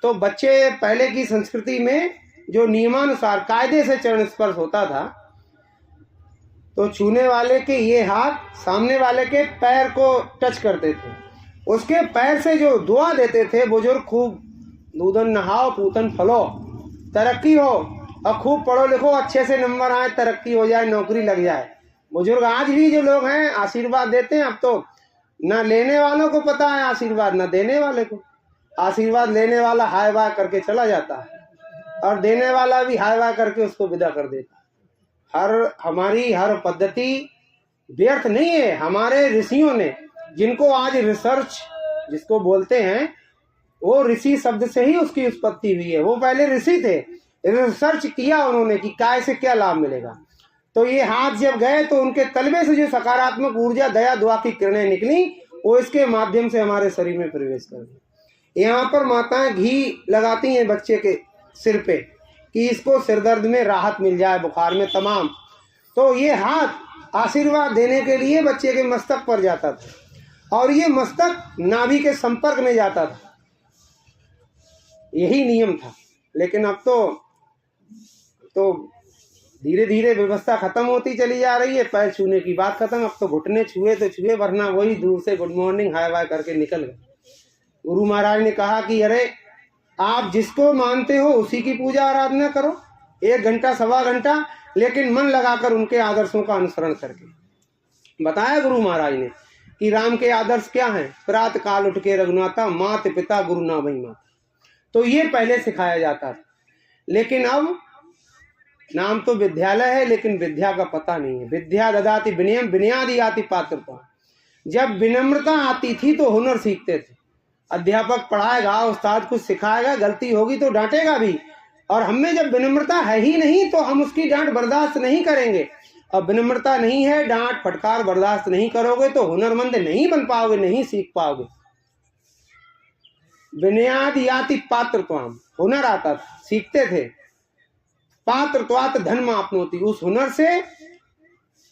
तो बच्चे पहले की संस्कृति में जो नियमानुसार कायदे से चरण स्पर्श होता था, तो छूने वाले के ये हाथ सामने वाले के पैर को टच करते थे, उसके पैर से जो दुआ देते थे बुजुर्ग, खूब दूधन नहाओ पूतन फलो, तरक्की हो और खूब पढ़ो लिखो, अच्छे से नंबर आए, तरक्की हो जाए, नौकरी लग जाए। बुजुर्ग आज भी जो लोग हैं आशीर्वाद देते हैं। अब तो ना लेने वालों को पता है आशीर्वाद, ना देने वाले को। आशीर्वाद लेने वाला हाय वाय करके चला जाता है और देने वाला भी हाय वाय करके उसको विदा कर देता है। हमारी हर पद्धति व्यर्थ नहीं है। हमारे ऋषियों ने, जिनको आज रिसर्च जिसको बोलते हैं, वो ऋषि शब्द से ही उसकी उत्पत्ति हुई है। वो पहले ऋषि थे, रिसर्च किया उन्होंने कि काय से क्या लाभ मिलेगा। तो ये हाथ जब गए तो उनके तलवे से जो सकारात्मक ऊर्जा, दया, दुआ की किरणें निकली, वो इसके माध्यम से हमारे शरीर में प्रवेश कर गई। यहाँ पर माताएं घी लगाती हैं बच्चे के सिर पे कि इसको सिरदर्द में राहत मिल जाए, बुखार में तमाम। तो ये हाथ आशीर्वाद देने के लिए बच्चे के मस्तक पर जाता था और ये मस्तक नाभि के संपर्क में जाता था। यही नियम था। लेकिन अब तो धीरे धीरे व्यवस्था खत्म होती चली जा रही है। पैर छूने की बात खत्म, अब तो घुटने छुए तो छुए, वरना वही दूर से गुड मॉर्निंग हाय वाय करके निकल गए। गुरु महाराज ने कहा कि अरे आप जिसको मानते हो उसी की पूजा आराधना करो, 1 घंटा सवा घंटा, लेकिन मन लगाकर उनके आदर्शों का अनुसरण करके। बताया गुरु महाराज ने कि राम के आदर्श क्या हैं? प्रातः काल उठ के रघुनाथा, मात पिता गुरु ना भई माता। तो ये पहले सिखाया जाता था। लेकिन अब नाम तो विद्यालय है, लेकिन विद्या का पता नहीं है। विद्या ददाति विनयम विनयादि याति पात्रता। जब विनम्रता आती थी तो हुनर सीखते थे। अध्यापक पढ़ाएगा, उस्ताद कुछ सिखाएगा, गलती होगी तो डांटेगा भी, और हमें जब विनम्रता है ही नहीं तो हम उसकी डांट बर्दाश्त नहीं करेंगे। अब विनम्रता नहीं है, डांट फटकार बर्दाश्त नहीं करोगे तो हुनरमंद नहीं बन पाओगे, नहीं सीख पाओगे। विनयादि याति पात्रत्वाम, हुनर आता था, सीखते थे। पात्रत्वात् धर्म आपनोति, उस हुनर से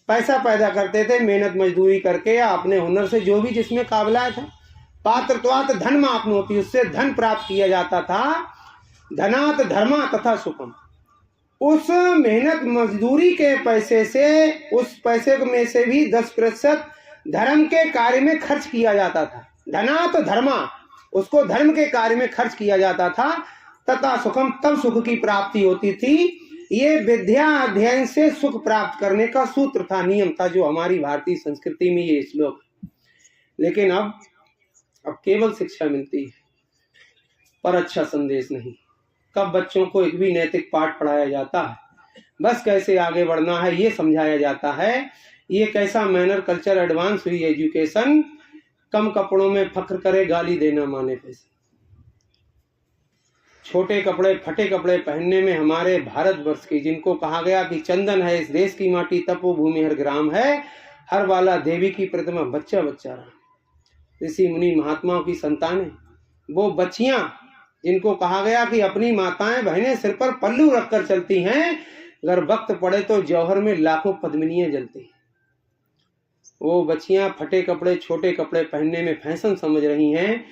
पैसा पैदा करते थे, मेहनत मजदूरी करके या अपने हुनर से, जो भी जिसमें काबिलियत है। पात्रत्वात् धर्म आपनोति, उससे धन प्राप्त किया जाता था। धनात् धर्मा तथा सुखम, उस मेहनत मजदूरी के पैसे से, उस पैसे में से भी 10% धर्म के कार्य में खर्च किया जाता था। धना तो धर्मा, उसको धर्म के कार्य में खर्च किया जाता था। तथा सुखम, तब सुख की प्राप्ति होती थी। ये विद्या अध्ययन से सुख प्राप्त करने का सूत्र था, नियम था, जो हमारी भारतीय संस्कृति में ये श्लोक। लेकिन अब केवल शिक्षा मिलती है पर अच्छा संदेश नहीं। कब बच्चों को एक भी नैतिक पाठ पढ़ाया जाता है? बस कैसे आगे बढ़ना है ये समझाया जाता है। ये कैसा मैनर कल्चर, एडवांस हुई एजुकेशन। कम कपड़ों में फख्र करे, गाली देना माने पैसे। छोटे कपड़े, फटे कपड़े पहनने में हमारे भारतवर्ष की, जिनको कहा गया कि चंदन है इस देश की माटी, तपोभूमि हर ग्राम है, हर वाला देवी की प्रतिमा, बच्चा बच्चा रहा। ऋषि मुनि महात्माओं की संतानें, वो बच्चियां जिनको कहा गया कि अपनी माताएं बहनें सिर पर पल्लू रखकर चलती हैं, अगर वक्त पड़े तो जौहर में लाखों पद्मिनियां जलती हैं। वो बच्चियां फटे कपड़े, छोटे कपड़े पहनने में फैशन समझ रही हैं।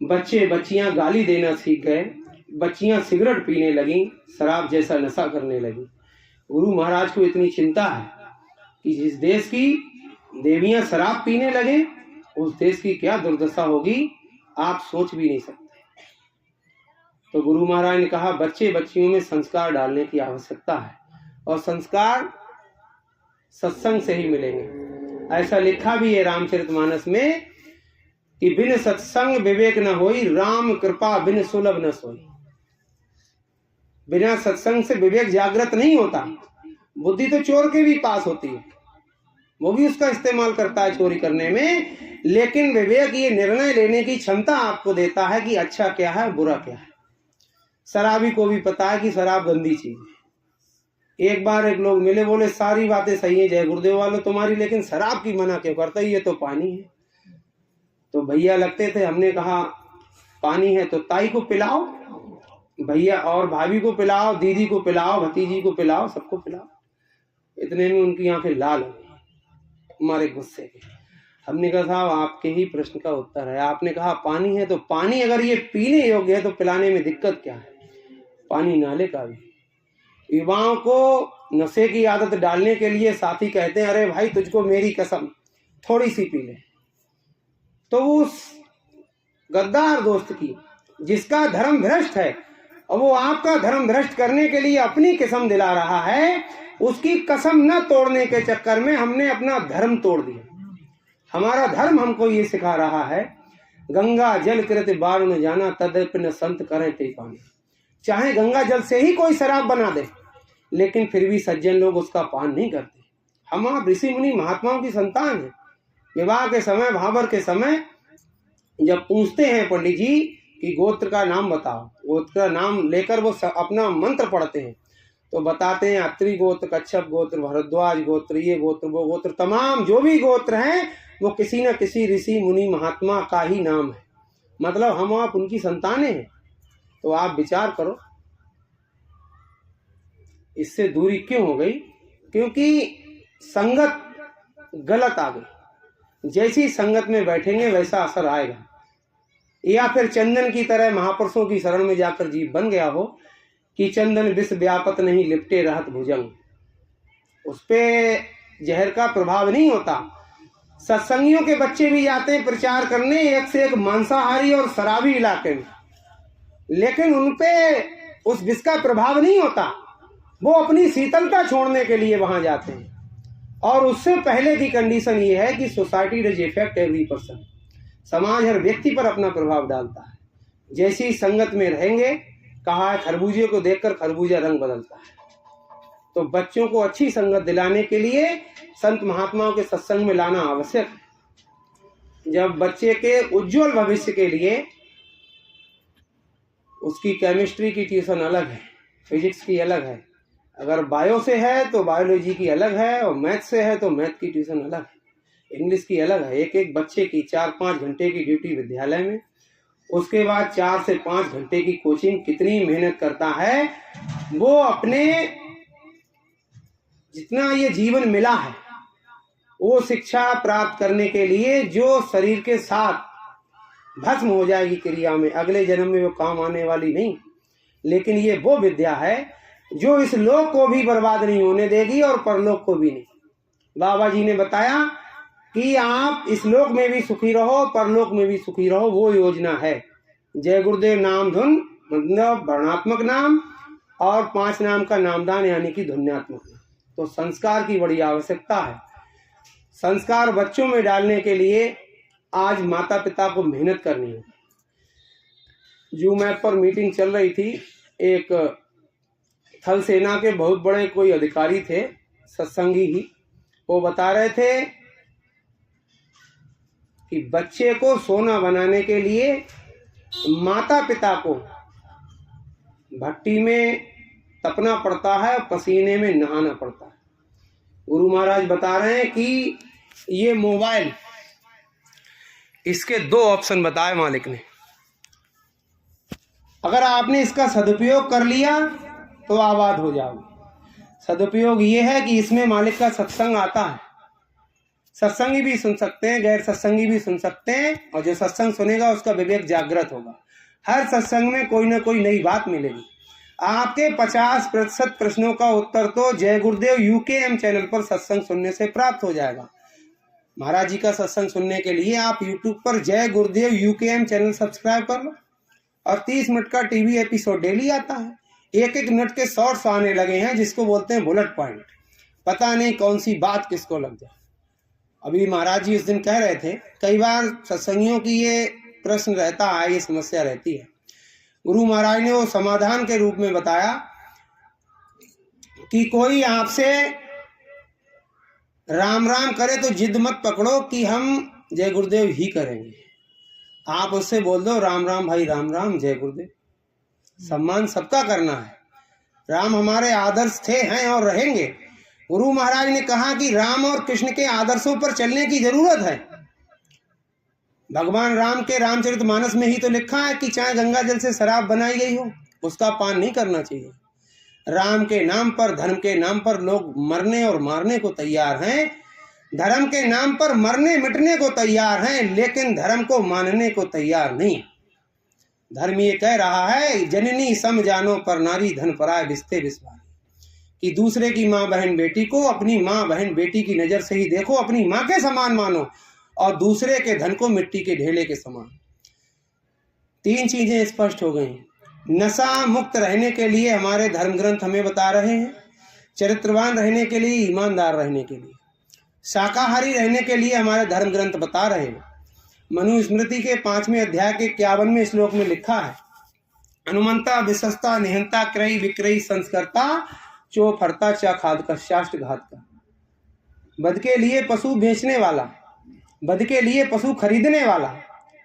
बच्चे बच्चियां गाली देना सीख गए, बच्चियां सिगरेट पीने लगी, शराब जैसा नशा करने लगी। गुरु महाराज को इतनी चिंता है कि जिस देश की देवियां शराब पीने लगे, उस देश की क्या दुर्दशा होगी, आप सोच भी नहीं सकते। तो गुरु महाराज ने कहा बच्चे बच्चियों में संस्कार डालने की आवश्यकता है, और संस्कार सत्संग से ही मिलेंगे। ऐसा लिखा भी है रामचरितमानस में कि बिन सत्संग विवेक न होई, राम कृपा बिन सुलभ न सोई। बिना सत्संग से विवेक जागृत नहीं होता। बुद्धि तो चोर के भी पास होती है, वो भी उसका इस्तेमाल करता है चोरी करने में, लेकिन विवेक ये निर्णय लेने की क्षमता आपको देता है कि अच्छा क्या है, बुरा क्या है। शराबी को भी पता है कि शराब गंदी चीज है। एक बार एक लोग मिले, बोले सारी बातें सही है जय गुरुदेव वालों तुम्हारी, लेकिन शराब की मना क्यों करते, ये तो पानी है। तो भैया लगते थे, हमने कहा पानी है तो ताई को पिलाओ भैया, और भाभी को पिलाओ, दीदी को पिलाओ, भतीजी को पिलाओ, सबको पिलाओ। इतने में उनकी आंखें लाल हो गई हमारे गुस्से के। हमने कहा साहब आपके ही प्रश्न का उत्तर है, आपने कहा पानी है तो पानी अगर ये पीने योग्य है तो पिलाने में दिक्कत क्या है। पानी नाले का भी। युवाओं को नशे की आदत डालने के लिए साथी कहते हैं अरे भाई तुझको मेरी कसम थोड़ी सी पी ले। तो उस गद्दार दोस्त की, जिसका धर्म भ्रष्ट है और वो आपका धर्म भ्रष्ट करने के लिए अपनी कसम दिला रहा है, उसकी कसम न तोड़ने के चक्कर में हमने अपना धर्म तोड़ दिया। हमारा धर्म हमको ये सिखा रहा है, गंगा जल कृत बार न जाना, तदप न संत करें ते पानी। चाहे गंगा जल से ही कोई शराब बना दे, लेकिन फिर भी सज्जन लोग उसका पान नहीं करते। हम आप ऋषि मुनि महात्माओं की संतान हैं। विवाह के समय, भाबर के समय जब पूछते हैं पंडित जी कि गोत्र का नाम बताओ, गोत्र का नाम लेकर वो अपना मंत्र पढ़ते हैं, तो बताते हैं अत्रि गोत्र, कच्छप गोत्र, भरद्वाज गोत्र, ये गोत्र, वो गोत्र, तमाम जो भी गोत्र हैं वो किसी न किसी ऋषि मुनि महात्मा का ही नाम है। मतलब हम आप उनकी संतानें हैं। तो आप विचार करो इससे दूरी क्यों हो गई? क्योंकि संगत गलत आ गई। जैसी संगत में बैठेंगे वैसा असर आएगा। या फिर चंदन की तरह महापुरुषों की शरण में जाकर जीव बन गया हो कि चंदन विष व्यापत नहीं लिपटे रहत भुजंग, उस पे जहर का प्रभाव नहीं होता। सत्संगियों के बच्चे भी जाते हैं प्रचार करने एक से एक मांसाहारी और शराबी इलाके में, लेकिन उनपे उस विष का प्रभाव नहीं होता। वो अपनी शीतलता छोड़ने के लिए वहां जाते हैं। और उससे पहले की कंडीशन ये है कि society does effect every person. समाज हर व्यक्ति पर अपना प्रभाव डालता है। जैसी संगत में रहेंगे, कहा है खरबूजे को देखकर खरबूजा रंग बदलता है। तो बच्चों को अच्छी संगत दिलाने के लिए संत महात्माओं के सत्संग में लाना आवश्यक है। जब बच्चे के उज्जवल भविष्य के लिए उसकी केमिस्ट्री की ट्यूशन अलग है, फिजिक्स की अलग है, अगर बायो से है तो बायोलॉजी की अलग है, और मैथ से है तो मैथ की ट्यूशन अलग है, इंग्लिश की अलग है। एक एक बच्चे की 4-5 घंटे की ड्यूटी विद्यालय में, उसके बाद 4 से 5 घंटे की कोचिंग। कितनी मेहनत करता है वो अपने जितना ये जीवन मिला है वो शिक्षा प्राप्त करने के लिए, जो शरीर के साथ भस्म हो जाएगी क्रिया में, अगले जन्म में वो काम आने वाली नहीं। लेकिन ये वो विद्या है जो इस लोक को भी बर्बाद नहीं होने देगी और परलोक को भी नहीं। बाबा जी ने बताया कि आप इस लोक में भी सुखी रहो, परलोक में भी सुखी रहो, वो योजना है। जय गुरुदेव नाम धुन मतलब वर्णात्मक नाम और 5 नाम का नामदान यानी कि ध्वन्यात्मक नाम। तो संस्कार की बड़ी आवश्यकता है। संस्कार बच्चों में डालने के लिए आज माता पिता को मेहनत करनी है। जूम ऐप पर मीटिंग चल रही थी, एक थल सेना के बहुत बड़े कोई अधिकारी थे, सत्संगी ही, वो बता रहे थे कि बच्चे को सोना बनाने के लिए माता पिता को भट्टी में तपना पड़ता है, पसीने में नहाना पड़ता है। गुरु महाराज बता रहे हैं कि ये मोबाइल, इसके 2 ऑप्शन बताए मालिक ने। अगर आपने इसका सदुपयोग कर लिया तो आबाद हो जाओगे। सदुपयोग ये है कि इसमें मालिक का सत्संग आता है, सत्संगी भी सुन सकते हैं, गैर सत्संगी भी सुन सकते हैं, और जो सत्संग सुनेगा उसका विवेक जागृत होगा। हर सत्संग में कोई ना कोई नई बात मिलेगी। आपके 50% प्रश्नों का उत्तर तो जय गुरुदेव यूकेएम चैनल पर सत्संग सुनने से प्राप्त हो जाएगा। महाराज जी का सत्संग सुनने के लिए आप यूट्यूब पर जय गुरुदेव यूकेएम चैनल सब्सक्राइब कर लो, और 30 मिनट का टीवी एपिसोड डेली आता है। 1-1 मिनट के शॉर्ट्स आने लगे हैं, जिसको बोलते हैं बुलेट पॉइंट। पता नहीं कौन सी बात किसको लग जाए। अभी महाराज जी इस दिन कह रहे थे, कई बार सत्संगियों की ये प्रश्न रहता है, ये समस्या रहती है। गुरु महाराज ने वो समाधान के रूप में बताया कि कोई आपसे राम राम करे तो जिद मत पकड़ो कि हम जय गुरुदेव ही करेंगे। आप उससे बोल दो राम राम भाई, राम राम, जय गुरुदेव। सम्मान सबका करना है। राम हमारे आदर्श थे, हैं और रहेंगे। गुरु महाराज ने कहा कि राम और कृष्ण के आदर्शों पर चलने की जरूरत है। भगवान राम के रामचरितमानस में ही तो लिखा है कि चाहे गंगा जल से शराब बनाई गई हो, उसका पान नहीं करना चाहिए। राम के नाम पर, धर्म के नाम पर लोग मरने और मारने को तैयार हैं। धर्म के नाम पर मरने मिटने को तैयार हैं, लेकिन धर्म को मानने को तैयार नहीं। धर्म ये कह रहा है, जननी सम जानो पर नारी धन पराय बिस्ते बिस्वारी, कि दूसरे की माँ बहन बेटी को अपनी माँ बहन बेटी की नजर से ही देखो, अपनी माँ के समान मानो, और दूसरे के धन को मिट्टी के ढेले के समान। 3 चीजें स्पष्ट हो गई। नशा मुक्त रहने के लिए हमारे धर्म ग्रंथ हमें बता रहे हैं, चरित्रवान रहने के लिए, ईमानदार रहने के लिए, शाकाहारी रहने के लिए हमारे धर्म ग्रंथ बता रहे हैं। मनुस्मृति के 5वें अध्याय के 51वें श्लोक में लिखा है, अनुमंता विशस्ता निहंता क्रय विक्रयी संस्कर्ता चो फरता चा खाद का शास्त्र घात का। बद के लिए पशु बेचने वाला, बद के लिए पशु खरीदने वाला,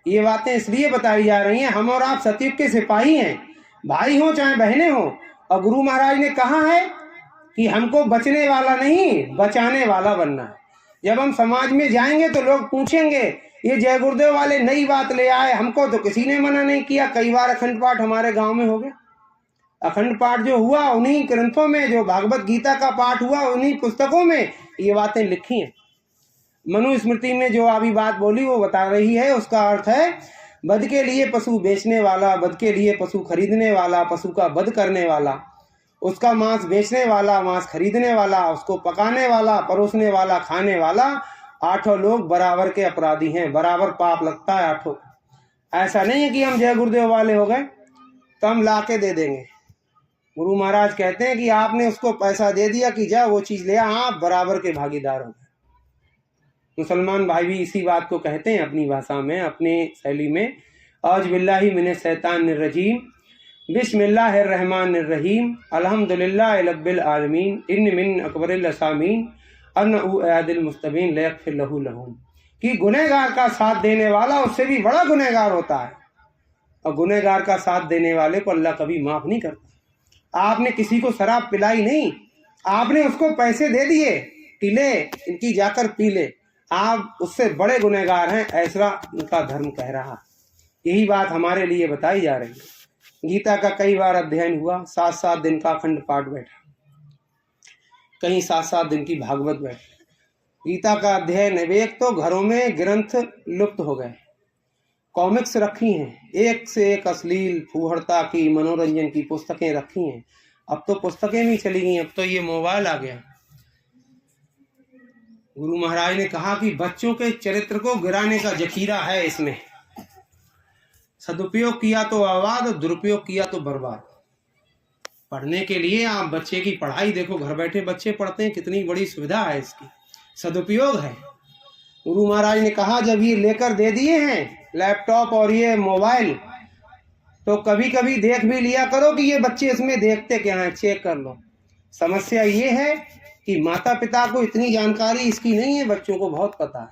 ये बातें इसलिए बताई जा रही हैं, हम और आप सतयुग के सिपाही हैं, भाई हो चाहे बहनें हो। और गुरु महाराज ने कहा है कि हमको बचने वाला नहीं, बचाने वाला बनना है। जब हम समाज में जाएंगे तो लोग पूछेंगे, ये जय गुरुदेव वाले नई बात ले आए, हमको तो किसी ने मना नहीं किया। कई बार अखंड पाठ हमारे गांव में हो गया। अखंड पाठ जो हुआ उन्हीं ग्रंथों में, जो भागवत गीता का पाठ हुआ उन्हीं पुस्तकों में ये बातें लिखी हैं। मनुस्मृति में जो अभी बात बोली वो बता रही है, उसका अर्थ है बद के लिए पशु बेचने वाला, बद के लिए पशु खरीदने वाला, पशु का वध करने वाला, उसका मांस बेचने वाला, मांस खरीदने वाला, उसको पकाने वाला, परोसने वाला, खाने वाला, 8 लोग बराबर के अपराधी हैं, बराबर पाप लगता है 8। ऐसा नहीं है कि हम जय गुरुदेव वाले हो गए तो हम ला के दे देंगे। गुरु महाराज कहते हैं कि आपने उसको पैसा दे दिया कि जा वो चीज़ ले आ, आप बराबर के भागीदार हो गए। मुसलमान भाई भी इसी बात को कहते हैं अपनी भाषा में, अपनी शैली में, औज बिल्लाहि मिनश शैतानिर रजीम, बिस्मिल्लाहिर रहमानिर रहीम, अल्हम्दुलिल्लाहि रब्बिल आलमीन, इन्न मिन अकबरिल असामीन, अन्नहु अयादिल मुस्तबीन लयगफिर लहू लहूम। कि गुनहगार का साथ देने वाला उससे भी बड़ा गुनहगार होता है, और गुनहगार का साथ देने वाले को अल्लाह कभी माफ नहीं करता। आपने किसी को शराब पिलाई नहीं, आपने उसको पैसे दे दिए कि ले इनकी जाकर पी ले, आप उससे बड़े गुनहगार हैं, ऐसा उनका धर्म कह रहा। यही बात हमारे लिए बताई जा रही है। गीता का कई बार अध्ययन हुआ, 7-7 दिन का अखंड पाठ बैठा, कहीं 7-7 दिन की भागवत बैठी। गीता का अध्ययन है। एक तो घरों में ग्रंथ लुप्त हो गए, कॉमिक्स रखी हैं, एक से एक अश्लील फूहड़ता की, मनोरंजन की पुस्तकें रखी हैं। अब तो पुस्तकें भी चली गई, अब तो ये मोबाइल आ गया। गुरु महाराज ने कहा कि बच्चों के चरित्र को गिराने का जखीरा है इसमें, सदुपयोग किया तो आबाद और दुरुपयोग किया तो बर्बाद। पढ़ने के लिए आप बच्चे की पढ़ाई देखो, घर बैठे बच्चे पढ़ते हैं, कितनी बड़ी सुविधा है इसकी, सदुपयोग है। गुरु महाराज ने कहा जब ये लेकर दे दिए हैं लैपटॉप और ये मोबाइल, तो कभी कभी देख भी लिया करो कि ये बच्चे इसमें देखते क्या हैं, चेक कर लो। समस्या ये है कि माता पिता को इतनी जानकारी इसकी नहीं है, बच्चों को बहुत पता है।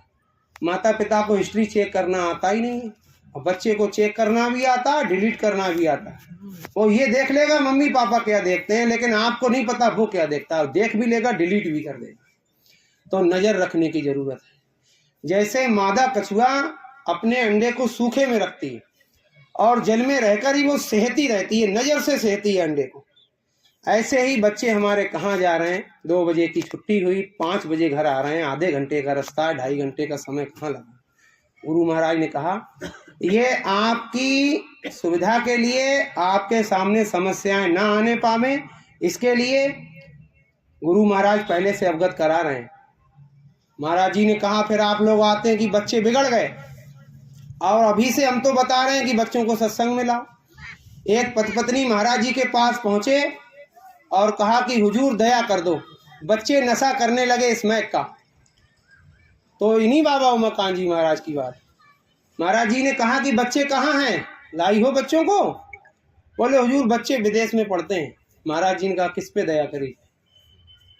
माता पिता को हिस्ट्री चेक करना आता ही नहीं है, और बच्चे को चेक करना भी आता है, डिलीट करना भी आता है। वो ये देख लेगा मम्मी पापा क्या देखते हैं, लेकिन आपको नहीं पता वो क्या देखता है, देख भी लेगा डिलीट भी कर देगा। तो नज़र रखने की ज़रूरत है। जैसे मादा कछुआ अपने अंडे को सूखे में रखती है और जल में रहकर ही वो सेहती रहती है, नज़र से सेहती है अंडे को, ऐसे ही बच्चे हमारे कहाँ जा रहे हैं। 2 बजे की छुट्टी हुई, 5 बजे घर आ रहे हैं, आधे घंटे का रास्ता है, 2.5 घंटे का समय कहाँ लगा। गुरु महाराज ने कहा ये आपकी सुविधा के लिए, आपके सामने समस्याएं ना आने पावे, इसके लिए गुरु महाराज पहले से अवगत करा रहे हैं। महाराज जी ने कहा फिर आप लोग आते हैं कि बच्चे बिगड़ गए, और अभी से हम तो बता रहे हैं कि बच्चों को सत्संग में लाओ। एक पति पत्नी महाराज जी के पास पहुंचे और कहा कि हुजूर दया कर दो, बच्चे नशा करने लगे स्मैक का। तो इन्हीं बाबा उमाकांत जी महाराज की बात। महाराज जी ने कहा कि बच्चे कहाँ हैं, लाई हो बच्चों को? बोले हुजूर बच्चे विदेश में पढ़ते हैं। महाराज जी ने कहा किस पे दया करी?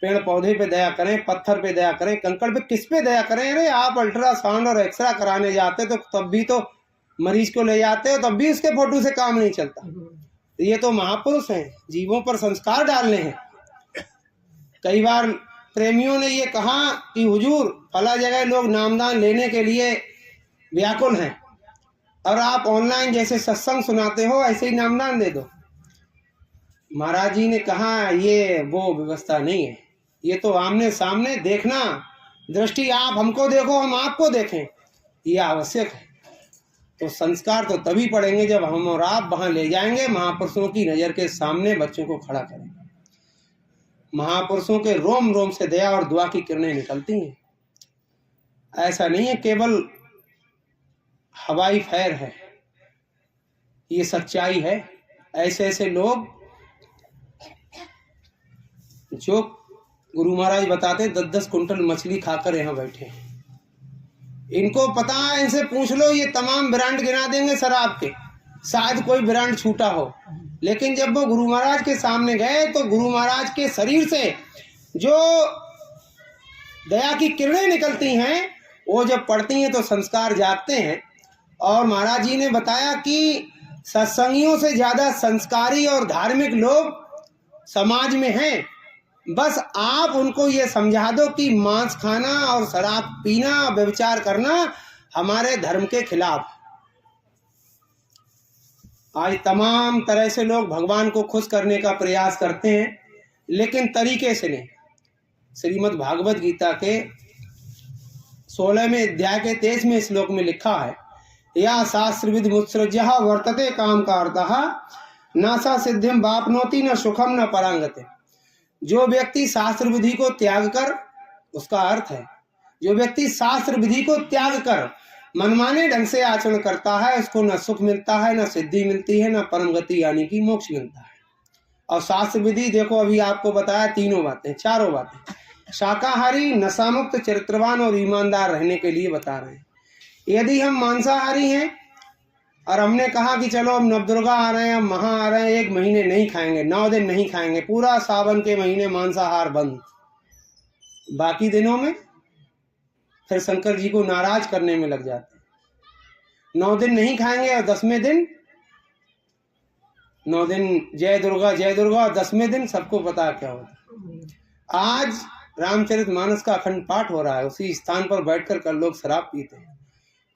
पेड़ पौधे पे दया करें, पत्थर पे दया करें, कंकड़ पे किस पे दया करें? अरे आप अल्ट्रासाउंड और एक्सरा कराने जाते तो तब भी तो मरीज को ले जाते हो, तब भी उसके फोटो से काम नहीं चलता। ये तो महापुरुष हैं, जीवों पर संस्कार डालने हैं। कई बार प्रेमियों ने ये कहा कि हुजूर फला जगह लोग नामदान लेने के लिए व्याकुल हैं, और आप ऑनलाइन जैसे सत्संग सुनाते हो ऐसे ही नामदान दे दो। महाराज जी ने कहा ये वो व्यवस्था नहीं है, ये तो आमने सामने देखना, दृष्टि आप हमको देखो हम आपको देखें, ये आवश्यक है। तो संस्कार तो तभी पड़ेंगे जब हम और आप वहाँ ले जाएंगे, महापुरुषों की नज़र के सामने बच्चों को खड़ा करेंगे। महापुरुषों के रोम रोम से दया और दुआ की किरणें निकलती हैं। ऐसा नहीं है केवल हवाई फैर है, ये सच्चाई है। ऐसे ऐसे लोग जो गुरु महाराज बताते 10-10 कुंटल मछली खाकर यहाँ बैठे हैं, इनको पता है, इनसे पूछ लो ये तमाम ब्रांड गिना देंगे शराब के, शायद कोई ब्रांड छूटा हो। लेकिन जब वो गुरु महाराज के सामने गए तो गुरु महाराज के शरीर से जो दया की किरणें निकलती हैं वो जब पड़ती हैं तो संस्कार जागते हैं। और महाराज जी ने बताया कि सत्संगियों से ज़्यादा संस्कारी और धार्मिक लोग समाज में हैं। बस आप उनको ये समझा दो कि मांस खाना और शराब पीना, व्यभिचार करना हमारे धर्म के खिलाफ। आज तमाम तरह से लोग भगवान को खुश करने का प्रयास करते हैं, लेकिन तरीके से नहीं। श्रीमद् भागवत गीता के 16वें अध्याय के 23वें श्लोक में लिखा है, या शास्त्र विधि मुत्सृज्य वर्तते काम कारतः नासा सिद्धिम वाप्नोति न सुखम न परांगते। जो व्यक्ति शास्त्र विधि को त्याग कर, उसका अर्थ है जो व्यक्ति शास्त्र विधि को त्याग कर मनमाने ढंग से आचरण करता है, उसको न सुख मिलता है, न सिद्धि मिलती है, न परम गति यानी कि मोक्ष मिलता है। और शास्त्र विधि देखो, अभी आपको बताया तीनों बातें, चारों बातें। शाकाहारी, नशामुक्त, चरित्रवान और ईमानदार रहने के लिए बता रहे हैं। यदि हम मांसाहारी हैं और हमने कहा कि चलो अब नवदुर्गा आ रहे हैं, हम महा आ रहे हैं, 1 महीने नहीं खाएंगे, 9 दिन नहीं खाएंगे, पूरा सावन के महीने मांसाहार बंद, बाकी दिनों में फिर शंकर जी को नाराज करने में लग जाते हैं। 9 दिन नहीं खाएंगे और 10वें दिन 9 दिन जय दुर्गा और 10वें दिन सबको पता क्या होता। आज रामचरितमानस का अखंड पाठ हो रहा है, उसी स्थान पर बैठकर कर लोग शराब पीते हैं।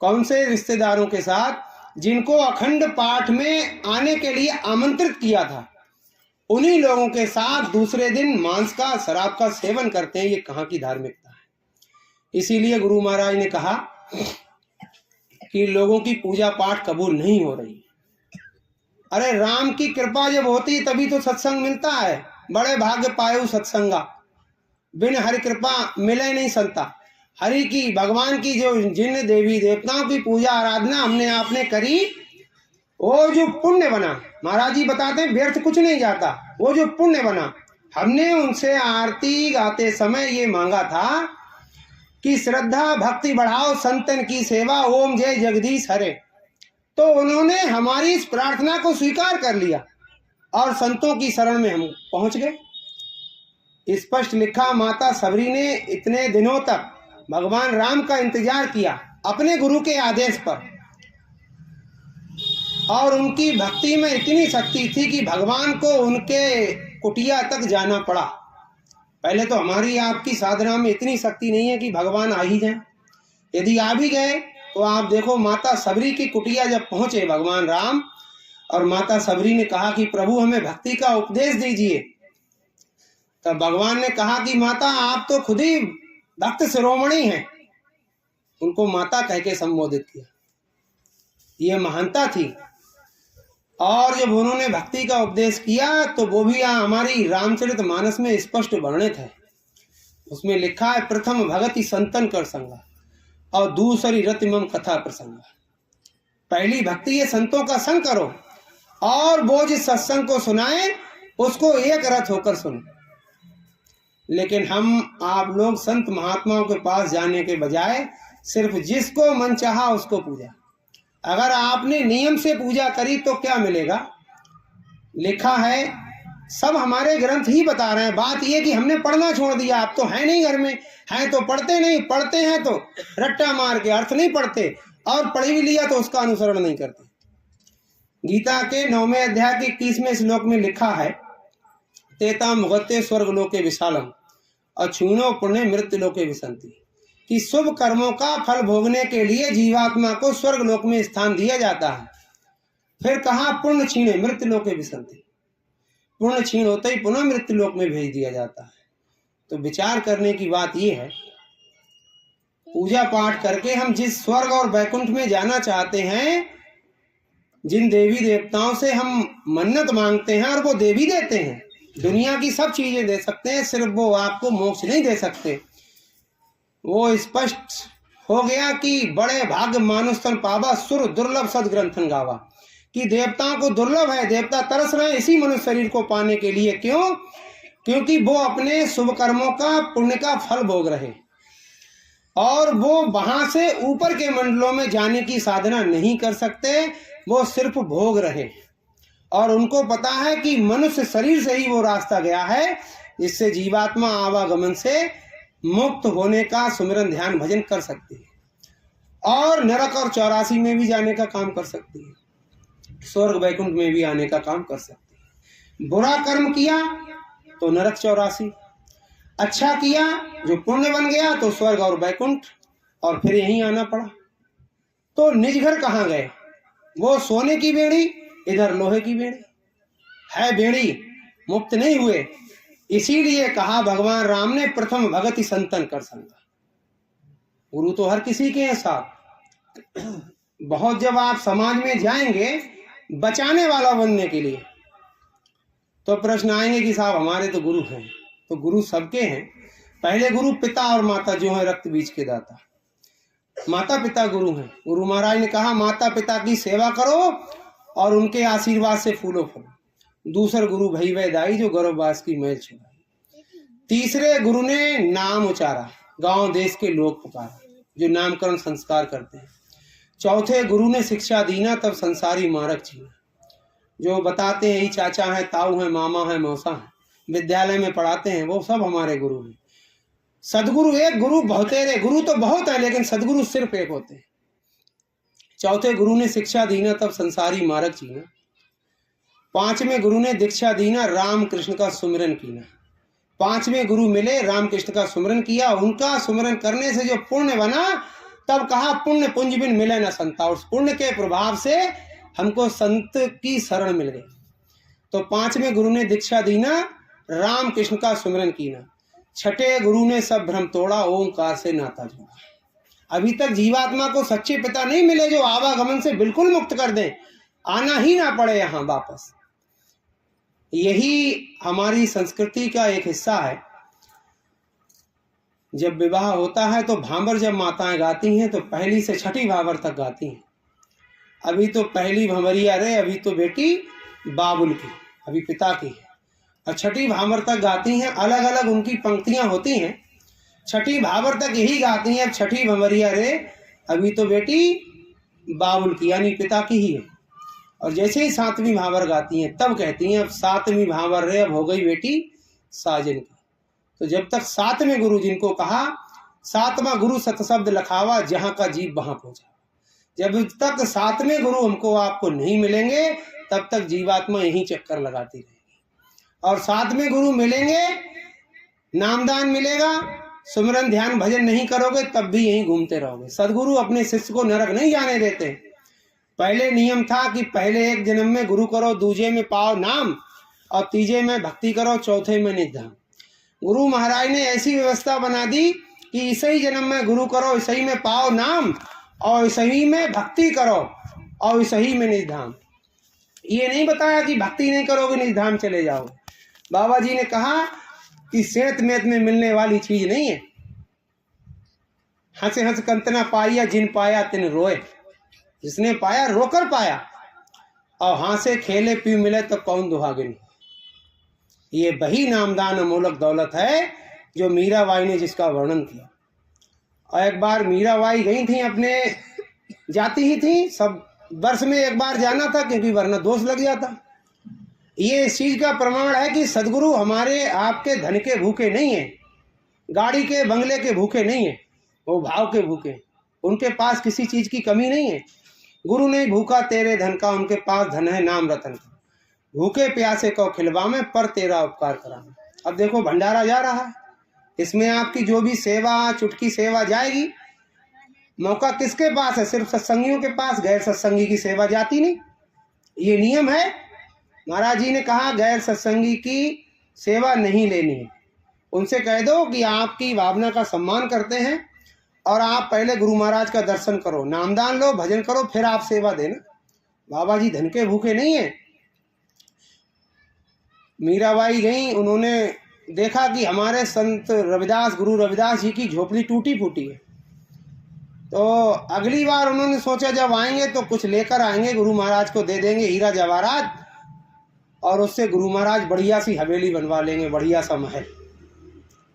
कौन से रिश्तेदारों के साथ? जिनको अखंड पाठ में आने के लिए आमंत्रित किया था, उन्हीं लोगों के साथ दूसरे दिन मांस का, शराब का सेवन करते हैं। ये कहाँ की धार्मिकता है? इसीलिए गुरु महाराज ने कहा कि लोगों की पूजा पाठ कबूल नहीं हो रही। अरे राम की कृपा जब होती तभी तो सत्संग मिलता है। बड़े भाग्य पायो सत्संगा, बिन हरि कृपा मिले नहीं संता। हरि की, भगवान की जो जिन देवी देवताओं की पूजा आराधना हमने आपने करी, वो जो पुण्य बना, महाराज जी बताते हैं व्यर्थ कुछ नहीं जाता। वो जो पुण्य बना, हमने उनसे आरती गाते समय ये मांगा था कि श्रद्धा भक्ति बढ़ाओ संतन की सेवा, ओम जय जगदीश हरे। तो उन्होंने हमारी इस प्रार्थना को स्वीकार कर लिया और संतों की शरण में हम पहुंच गए। स्पष्ट लिखा, माता सबरी ने इतने दिनों तक भगवान राम का इंतजार किया अपने गुरु के आदेश पर, और उनकी भक्ति में इतनी शक्ति थी कि भगवान को उनके कुटिया तक जाना पड़ा। पहले तो हमारी आपकी साधना में इतनी शक्ति नहीं है कि भगवान आ ही जाए। यदि आ भी गए तो आप देखो, माता सबरी की कुटिया जब पहुंचे भगवान राम, और माता सबरी ने कहा कि प्रभु हमें भक्ति का उपदेश दीजिए, तब भगवान ने कहा कि माता आप तो खुद ही भक्त शिरोमणि हैं। उनको माता कह के संबोधित किया, ये महानता थी। और जब उन्होंने भक्ति का उपदेश किया तो वो भी हमारी रामचरितमानस में स्पष्ट वर्णित है। उसमें लिखा है, प्रथम भगति संतन कर संगा और दूसरी रतिमम कथा प्रसंगा। पहली भक्ति ये संतों का संग करो, और वो जिस सत्संग को सुनाए उसको एक रथ होकर सुनो। लेकिन हम आप लोग संत महात्माओं के पास जाने के बजाय सिर्फ जिसको मन चाहा उसको पूजा। अगर आपने नियम से पूजा करी तो क्या मिलेगा? लिखा है, सब हमारे ग्रंथ ही बता रहे हैं। बात यह कि हमने पढ़ना छोड़ दिया। आप तो है नहीं घर में, हैं तो पढ़ते नहीं, पढ़ते हैं तो रट्टा मार के अर्थ नहीं पढ़ते, और पढ़ भी लिया तो उसका अनुसरण नहीं करते। गीता के 9वें अध्याय के 21वें श्लोक में लिखा है, तेता मुगते स्वर्ग लोके विशालम अछूनो पुण्य मृत्यु लोके विसंति, कि शुभ कर्मों का फल भोगने के लिए जीवात्मा को स्वर्ग लोक में स्थान दिया जाता है। फिर कहा, पुण्य छीणे मृत्यु लोके विसंति, पुण्य छीण होते ही पुनः मृत्यु लोक में भेज दिया जाता है। तो विचार करने की बात यह है, पूजा पाठ करके हम जिस स्वर्ग और वैकुंठ में जाना चाहते हैं, जिन देवी देवताओं से हम मन्नत मांगते हैं और वो दे भी देते हैं, दुनिया की सब चीजें दे सकते हैं, सिर्फ वो आपको मोक्ष नहीं दे सकते। वो स्पष्ट हो गया कि बड़े भाग्य मानुष तन पावा, सुर दुर्लभ सदग्रंथन गावा, कि देवताओं को दुर्लभ है, देवता तरस रहे हैं इसी मनुष्य शरीर को पाने के लिए। क्यों? क्योंकि वो अपने शुभ कर्मों का, पुण्य का फल भोग रहे, और वो वहां से ऊपर के मंडलों में जाने की साधना नहीं कर सकते, वो सिर्फ भोग रहे। और उनको पता है कि मनुष्य शरीर से ही वो रास्ता गया है जिससे जीवात्मा आवागमन से मुक्त होने का सुमिरन ध्यान भजन कर सकती है, और नरक और 84 में भी जाने का काम कर सकती है, स्वर्ग वैकुंठ में भी आने का काम कर सकती है। बुरा कर्म किया तो नरक 84, अच्छा किया जो पुण्य बन गया तो स्वर्ग और वैकुंठ, और फिर यहीं आना पड़ा। तो निज घर कहाँ गए? वो सोने की बेड़ी, इधर लोहे की बेड़ी है, बेड़ी मुक्त नहीं हुए। इसीलिए कहा भगवान राम ने, प्रथम भगति संतन कर संगा। गुरु तो हर किसी के हैं साथ। बहुत जब आप समाज में जाएंगे बचाने वाला बनने के लिए, तो प्रश्न आएंगे कि साहब हमारे तो गुरु हैं। तो गुरु सबके हैं। पहले गुरु पिता और माता जो है रक्त बीज के दाता, माता पिता गुरु हैं। गुरु महाराज ने कहा, माता पिता की सेवा करो और उनके आशीर्वाद से फूलो फलो। दूसरे गुरु भई वै दाई, जो गर्भवास की मैल छुड़ाई। तीसरे गुरु ने नाम उचारा, गांव देश के लोग पुकारा, जो नामकरण संस्कार करते हैं। चौथे गुरु ने शिक्षा दीना, तब संसारी मार्ग छीना, जो बताते हैं ही चाचा है, ताऊ है, मामा है, मौसा है, विद्यालय में पढ़ाते हैं, वो सब हमारे गुरु हैं। सदगुरु एक, गुरु बहुतेरे। गुरु तो बहुत है लेकिन सदगुरु सिर्फ एक होते हैं। चौथे गुरु ने शिक्षा दीना, तब संसारी मार्ग छीना। पांचवें गुरु ने दीक्षा दीना, राम कृष्ण का सुमिरन कीना। पांचवें गुरु मिले, राम कृष्ण का सुमिरन किया, उनका सुमिरन करने से जो पुण्य बना, तब कहा पुण्य पुंज बिन मिले न संता। उस पुण्य के प्रभाव से हमको संत की शरण मिल गई। तो पांचवें गुरु ने दीक्षा दीना, राम कृष्ण का सुमिरन कीना। छठे गुरु ने सब भ्रम तोड़ा, ओंकार से नाता जोड़ा। अभी तक जीवात्मा को सच्चे पिता नहीं मिले जो आवागमन से बिल्कुल मुक्त कर दें। आना ही ना पड़े यहाँ वापस। यही हमारी संस्कृति का एक हिस्सा है। जब विवाह होता है तो भांवर जब माताएं गाती हैं तो पहली से छठी भांवर तक गाती हैं। अभी तो पहली भंवरिया रे, अभी तो बेटी बाबुल की, अभी पिता की है, और छठी भांवर तक गाती हैं। अलग अलग उनकी पंक्तियां होती हैं। छठी भांवर तक यही गाती हैं, छठी भंवरिया रे, अभी तो बेटी बाबुल की, यानी पिता की ही है। और जैसे ही सातवीं भांवर गाती हैं तब कहती हैं अब सातवीं भांवर रे, अब हो गई बेटी साजन की। तो जब तक सातवें गुरु जिनको कहा, सातवां गुरु सतशब्द लखावा, जहां का जीव वहां पहुंचा। जब तक सातवें गुरु हमको आपको नहीं मिलेंगे तब तक जीवात्मा यहीं चक्कर लगाती रहेगी। और सातवें गुरु मिलेंगे, नामदान मिलेगा, सुमिरन ध्यान भजन नहीं करोगे तब भी यहीं घूमते रहोगे। सदगुरु अपने शिष्य को नरक नहीं जाने देते। पहले नियम था कि पहले एक जन्म में गुरु करो, दूजे में पाओ नाम, और तीजे में भक्ति करो, चौथे में निधान। गुरु महाराज ने ऐसी व्यवस्था बना दी कि इसी जन्म में गुरु करो, इसी में पाओ नाम, और इसी में भक्ति करो, और इसी में निधान। ये नहीं बताया कि भक्ति नहीं करोगे निधान चले जाओगे। बाबा जी ने कहा कि सेत मेत में मिलने वाली चीज नहीं है। हंस हंस कंतना पाया, जिन पाया तिन रोए। जिसने पाया रोकर पाया, और हासे खेले पी मिले तो कौन दुहागिन। ये वही नामदान अमोलक दौलत है जो मीराबाई ने जिसका वर्णन किया। और एक बार मीराबाई गई थी, अपने जाती ही थी, सब वर्ष में एक बार जाना था क्योंकि वरना दोष लग जाता। ये इस चीज का प्रमाण है कि सदगुरु हमारे आपके धन के भूखे नहीं है, गाड़ी के बंगले के भूखे नहीं है, वो भाव के भूखे। उनके पास किसी चीज की कमी नहीं है। गुरु नहीं भूखा तेरे धन का, उनके पास धन है नाम रतन का। भूखे प्यासे को खिलवावे, पर तेरा उपकार करावे। अब देखो भंडारा जा रहा है, इसमें आपकी जो भी सेवा, चुटकी सेवा जाएगी। मौका किसके पास है? सिर्फ सत्संगियों के पास। गैर सत्संगी की सेवा जाती नहीं, ये नियम है। महाराज जी ने कहा गैर सत्संगी की सेवा नहीं लेनी है। उनसे कह दो कि आपकी भावना का सम्मान करते हैं और आप पहले गुरु महाराज का दर्शन करो, नामदान लो, भजन करो, फिर आप सेवा देना। बाबा जी धन के भूखे नहीं है। मीराबाई गई, उन्होंने देखा कि हमारे संत रविदास, गुरु रविदास जी की झोपड़ी टूटी फूटी है। तो अगली बार उन्होंने सोचा जब आएंगे तो कुछ लेकर आएंगे, गुरु महाराज को दे देंगे हीरा जवाहरात, और उससे गुरु महाराज बढ़िया सी हवेली बनवा लेंगे, बढ़िया सा महल।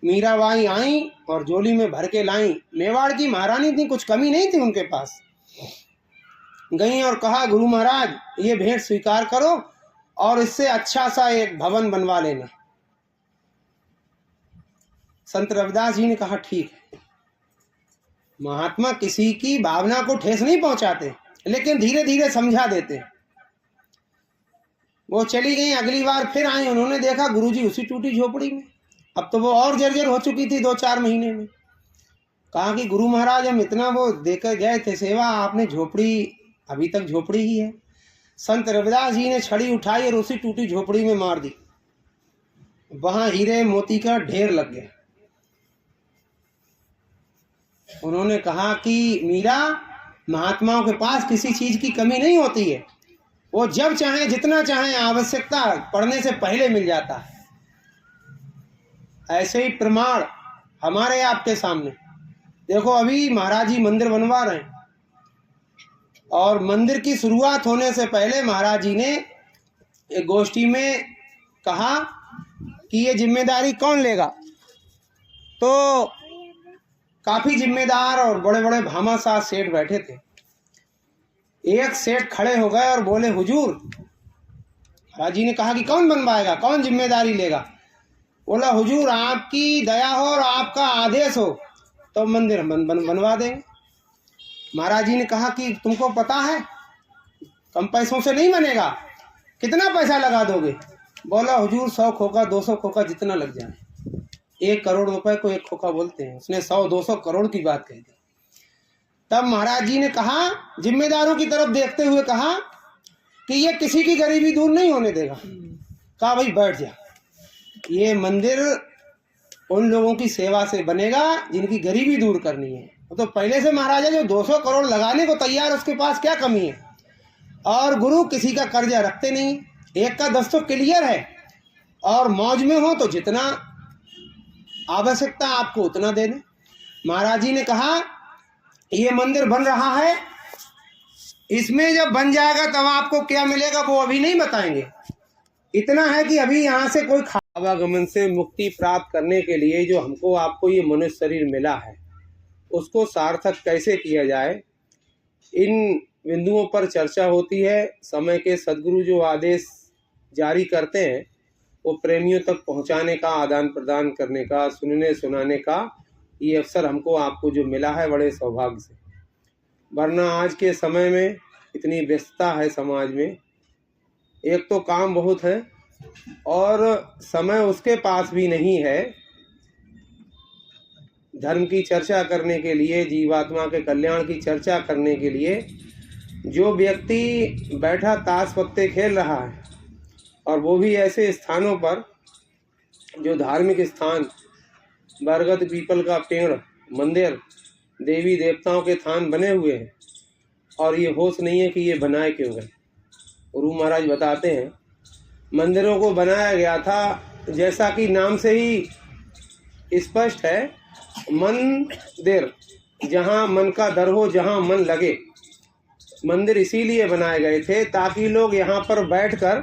मीराबाई आई और झोली में भर के लाई। मेवाड़ की महारानी थी, कुछ कमी नहीं थी उनके पास। गई और कहा गुरु महाराज ये भेंट स्वीकार करो और इससे अच्छा सा एक भवन बनवा लेना। संत रविदास जी ने कहा ठीक है। महात्मा किसी की भावना को ठेस नहीं पहुंचाते, लेकिन धीरे धीरे समझा देते। वो चली गई, अगली बार फिर आई, उन्होंने देखा गुरुजी उसी टूटी झोपड़ी में। अब तो वो और जर्जर हो चुकी थी 2-4 महीने में। कहा कि गुरु महाराज हम इतना वो देकर गए थे सेवा, आपने झोपड़ी अभी तक झोपड़ी ही है। संत रविदास जी ने छड़ी उठाई और उसी टूटी झोपड़ी में मार दी। वहां हीरे मोती का ढेर लग गया। उन्होंने कहा कि मीरा, महात्माओं के पास किसी चीज की कमी नहीं होती है, वो जब चाहे जितना चाहे आवश्यकता पड़ने से पहले मिल जाता है। ऐसे ही प्रमाण हमारे आपके सामने देखो। अभी महाराज जी मंदिर बनवा रहे हैं और मंदिर की शुरुआत होने से पहले महाराज जी ने एक गोष्ठी में कहा कि ये जिम्मेदारी कौन लेगा। तो काफी जिम्मेदार और बड़े बड़े भामाशाह सेठ बैठे थे। एक सेठ खड़े हो गए और बोले हुजूर। महाराज जी ने कहा कि कौन बनवाएगा, कौन जिम्मेदारी लेगा। बोला हुजूर आपकी दया हो और आपका आदेश हो तो मंदिर बनवा देंगे। महाराज जी ने कहा कि तुमको पता है कम पैसों से नहीं बनेगा, कितना पैसा लगा दोगे। बोला हुजूर 100 खोखा 200 खोखा जितना लग जाए। 1 करोड़ रुपए को 1 खोखा बोलते हैं। उसने 100-200 करोड़ की बात कही थी। तब महाराज जी ने कहा, जिम्मेदारों की तरफ देखते हुए कहा कि ये किसी की गरीबी दूर नहीं होने देगा। कहा भाई बैठ जा, ये मंदिर उन लोगों की सेवा से बनेगा जिनकी गरीबी दूर करनी है। तो पहले से महाराजा जो 200 करोड़ लगाने को तैयार, उसके पास क्या कमी है। और गुरु किसी का कर्जा रखते नहीं, 1 का 10 तो क्लियर है। और मौज में हो तो जितना आवश्यकता आपको उतना दे दें। महाराज जी ने कहा ये मंदिर बन रहा है, इसमें जब बन जाएगा तब आपको क्या मिलेगा वो अभी नहीं बताएंगे। इतना है कि अभी यहाँ से कोई आवागमन से मुक्ति प्राप्त करने के लिए जो हमको आपको ये मनुष्य शरीर मिला है उसको सार्थक कैसे किया जाए, इन बिंदुओं पर चर्चा होती है। समय के सद्गुरु जो आदेश जारी करते हैं वो प्रेमियों तक पहुंचाने का, आदान प्रदान करने का, सुनने सुनाने का ये अवसर हमको आपको जो मिला है बड़े सौभाग्य से। वरना आज के समय में इतनी व्यस्तता है समाज में, एक तो काम बहुत है और समय उसके पास भी नहीं है धर्म की चर्चा करने के लिए, जीवात्मा के कल्याण की चर्चा करने के लिए। जो व्यक्ति बैठा ताश पत्ते खेल रहा है और वो भी ऐसे स्थानों पर जो धार्मिक स्थान, बरगद पीपल का पेड़, मंदिर, देवी देवताओं के थान बने हुए हैं और ये होश नहीं है कि ये बनाए क्यों गए। गुरु महाराज बताते हैं मंदिरों को बनाया गया था जैसा कि नाम से ही स्पष्ट है, मंदिर, जहाँ मन का दर हो, जहाँ मन लगे। मंदिर इसीलिए बनाए गए थे ताकि लोग यहाँ पर बैठकर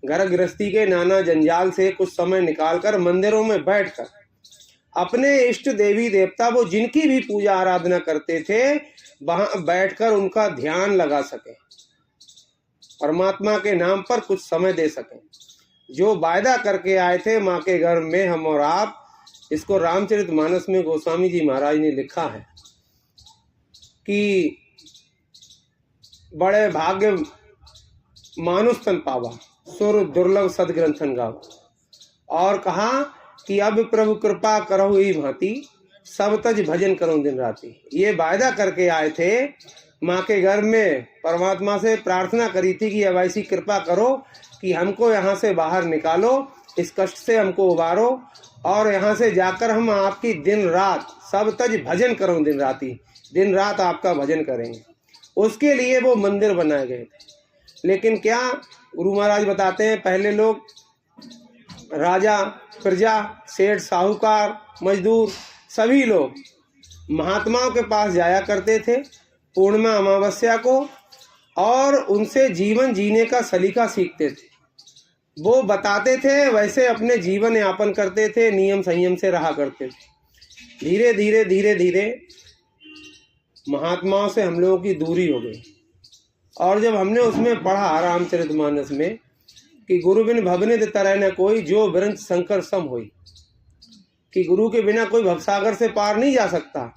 घर गृहस्थी के नाना जंजाल से कुछ समय निकालकर मंदिरों में बैठकर अपने इष्ट देवी देवता, वो जिनकी भी पूजा आराधना करते थे, वहाँ बैठकर उनका ध्यान लगा सके, परमात्मा के नाम पर कुछ समय दे सकें। जो वायदा करके आए थे माँ के घर में हम और आप, इसको रामचरितमानस में गोस्वामी जी महाराज ने लिखा है कि बड़े भाग्य मानुष तन पावा, सुर दुर्लभ सदग्रंथन गावा। और कहा कि अब प्रभु कृपा करो ही भांति, सब तज भजन करो दिन राती। ये वायदा करके आए थे माँ के घर में, परमात्मा से प्रार्थना करी थी कि अब ऐसी कृपा करो कि हमको यहाँ से बाहर निकालो, इस कष्ट से हमको उबारो और यहाँ से जाकर हम आपकी दिन रात सब तज भजन करो दिन राती, दिन रात आपका भजन करेंगे। उसके लिए वो मंदिर बनाए गए थे। लेकिन क्या गुरु महाराज बताते हैं, पहले लोग राजा, प्रजा, सेठ, साहूकार, मजदूर सभी लोग महात्माओं के पास जाया करते थे पूर्णिमा अमावस्या को और उनसे जीवन जीने का सलीका सीखते थे। वो बताते थे, वैसे अपने जीवन यापन करते थे, नियम संयम से रहा करते थे। धीरे धीरे धीरे धीरे महात्माओं से हम लोगों की दूरी हो गई। और जब हमने उसमें पढ़ा रामचरितमानस में कि गुरु बिन भवने तरह न कोई, जो विरंच शंकर सम होई, कि गुरु के बिना कोई भवसागर से पार नहीं जा सकता।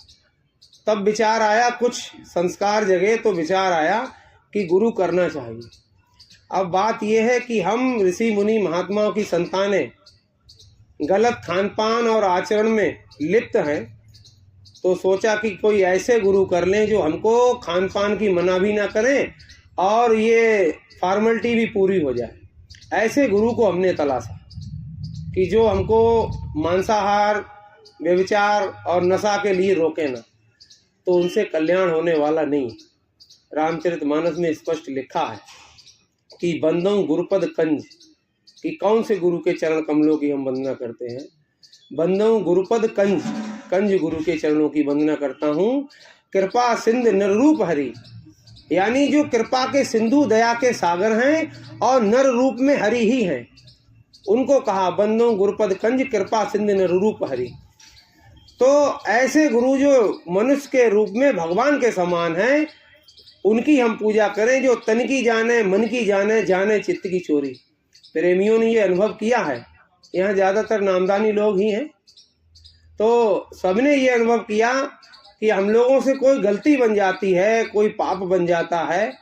तब विचार आया, कुछ संस्कार जगे तो विचार आया कि गुरु करना चाहिए। अब बात यह है कि हम ऋषि मुनि महात्माओं की संतानें गलत खान पान और आचरण में लिप्त हैं, तो सोचा कि कोई ऐसे गुरु कर लें जो हमको खान पान की मना भी ना करें और ये फॉर्मेलिटी भी पूरी हो जाए। ऐसे गुरु को हमने तलाशा कि जो हमको मांसाहार, व्यभिचार और नशा के लिए रोके ना, तो उनसे कल्याण होने वाला नहीं। रामचरितमानस में स्पष्ट लिखा है कि बंदों गुरुपद कंज, कि कौन से गुरु के चरण कमलों की हम वंदना करते हैं। बंदों गुरुपद कंज, कंज गुरु के चरणों की वंदना करता हूँ। कृपा सिंध नररूप हरि, यानी जो कृपा के सिंधु, दया के सागर हैं और नर रूप में हरि ही हैं, उनको कहा बंदों गुरुपद कंज, कृपा सिंध नररूप हरि। तो ऐसे गुरु जो मनुष्य के रूप में भगवान के समान हैं, उनकी हम पूजा करें, जो तन की जाने, मन की जाने, जाने चित्त की चोरी। प्रेमियों ने ये अनुभव किया है, यहाँ ज़्यादातर नामदानी लोग ही हैं, तो सबने ये अनुभव किया कि हम लोगों से कोई गलती बन जाती है, कोई पाप बन जाता है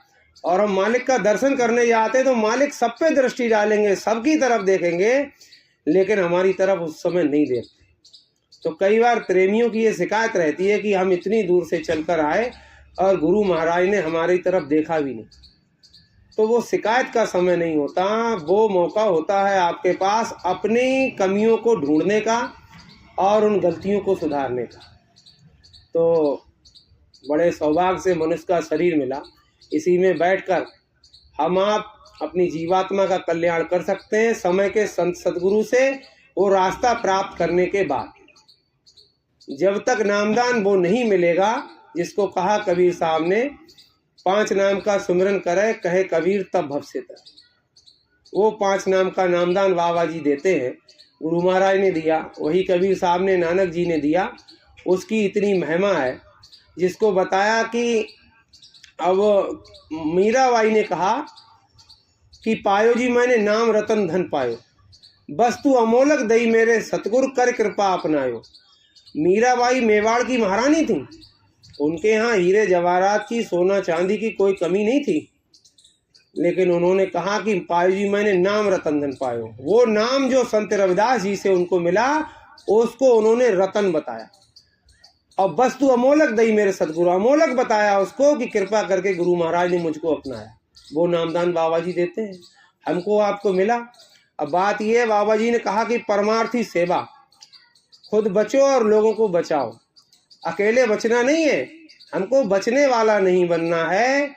और हम मालिक का दर्शन करने जाते हैं तो मालिक सब पे दृष्टि डालेंगे, सबकी तरफ देखेंगे, लेकिन हमारी तरफ उस समय नहीं देखते। तो कई बार प्रेमियों की ये शिकायत रहती है कि हम इतनी दूर से चलकर आए और गुरु महाराज ने हमारी तरफ देखा भी नहीं। तो वो शिकायत का समय नहीं होता, वो मौका होता है आपके पास अपनी कमियों को ढूंढने का और उन गलतियों को सुधारने का। तो बड़े सौभाग्य से मनुष्य का शरीर मिला, इसी में बैठकर हम आप अपनी जीवात्मा का कल्याण कर सकते हैं समय के संत सदगुरु से वो रास्ता प्राप्त करने के बाद। जब तक नामदान वो नहीं मिलेगा, जिसको कहा कबीर साहब ने, 5 नाम का सुमिरन करे कहे कबीर तब भव से तर। वो 5 नाम का नामदान बाबा जी देते हैं, गुरु महाराज ने दिया, वही कबीर साहब ने, नानक जी ने दिया। उसकी इतनी महिमा है जिसको बताया कि अब मीराबाई ने कहा कि पायो जी मैंने नाम रतन धन पायो, वस्तु अमोलक दई मेरे सतगुरु कर कृपा अपनायो। मीराबाई मेवाड़ की महारानी थी, उनके यहाँ हीरे जवाहरात की, सोना चांदी की कोई कमी नहीं थी, लेकिन उन्होंने कहा कि पायो जी मैंने नाम रतन धन पायो। वो नाम जो संत रविदास जी से उनको मिला उसको उन्होंने रतन बताया, और वस्तु अमोलक दई मेरे सतगुरु, अमोलक बताया उसको कि कृपा करके गुरु महाराज ने मुझको अपनाया। वो नामदान बाबा जी देते हैं, हमको आपको मिला। अब बात ये है, बाबा जी ने कहा कि परमार्थी सेवा, खुद बचो और लोगों को बचाओ। अकेले बचना नहीं है, हमको बचने वाला नहीं बनना है,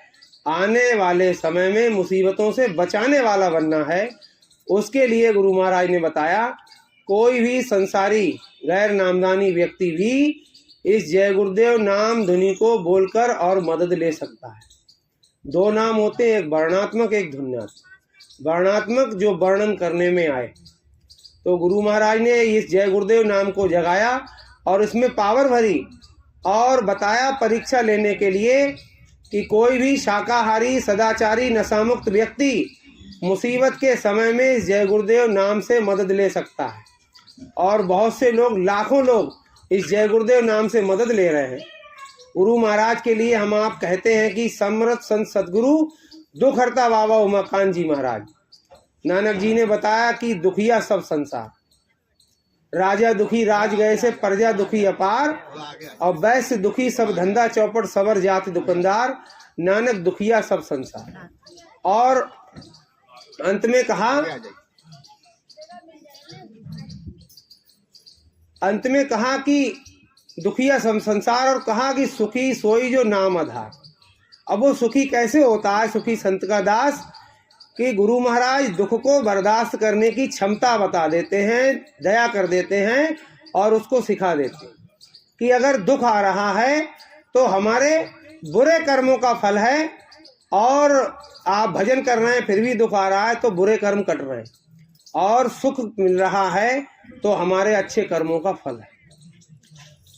आने वाले समय में मुसीबतों से बचाने वाला बनना है। उसके लिए गुरु महाराज ने बताया, कोई भी संसारी गैर नामदानी व्यक्ति भी इस जय गुरुदेव नाम धुनी को बोलकर और मदद ले सकता है। 2 नाम होते हैं, एक वर्णात्मक एक ध्वन्यात्मक। वर्णात्मक जो वर्णन करने में आए, तो गुरु महाराज ने इस जय गुरुदेव नाम को जगाया और इसमें पावर भरी और बताया परीक्षा लेने के लिए कि कोई भी शाकाहारी सदाचारी नशामुक्त व्यक्ति मुसीबत के समय में इस जय गुरुदेव नाम से मदद ले सकता है। और बहुत से लोग, लाखों लोग इस जय गुरुदेव नाम से मदद ले रहे हैं। गुरु महाराज के लिए हम आप कहते हैं कि समर्थ संत सदगुरु दुख हरता बाबा उमाकांत जी महाराज। नानक जी ने बताया कि दुखिया सब संसार, राजा दुखी राज गए से प्रजा दुखी अपार, और वैश्य दुखी सब धंधा चौपट सबर जाति दुकानदार, नानक दुखिया सब संसार। और अंत में कहा कि दुखिया सब संसार, और कहा कि सुखी सोई जो नाम आधार। अब वो सुखी कैसे होता है सुखी संत का दास, कि गुरु महाराज दुख को बर्दाश्त करने की क्षमता बता देते हैं, दया कर देते हैं और उसको सिखा देते हैं कि अगर दुख आ रहा है तो हमारे बुरे कर्मों का फल है, और आप भजन कर रहे हैं फिर भी दुख आ रहा है तो बुरे कर्म कट रहे हैं, और सुख मिल रहा है तो हमारे अच्छे कर्मों का फल है।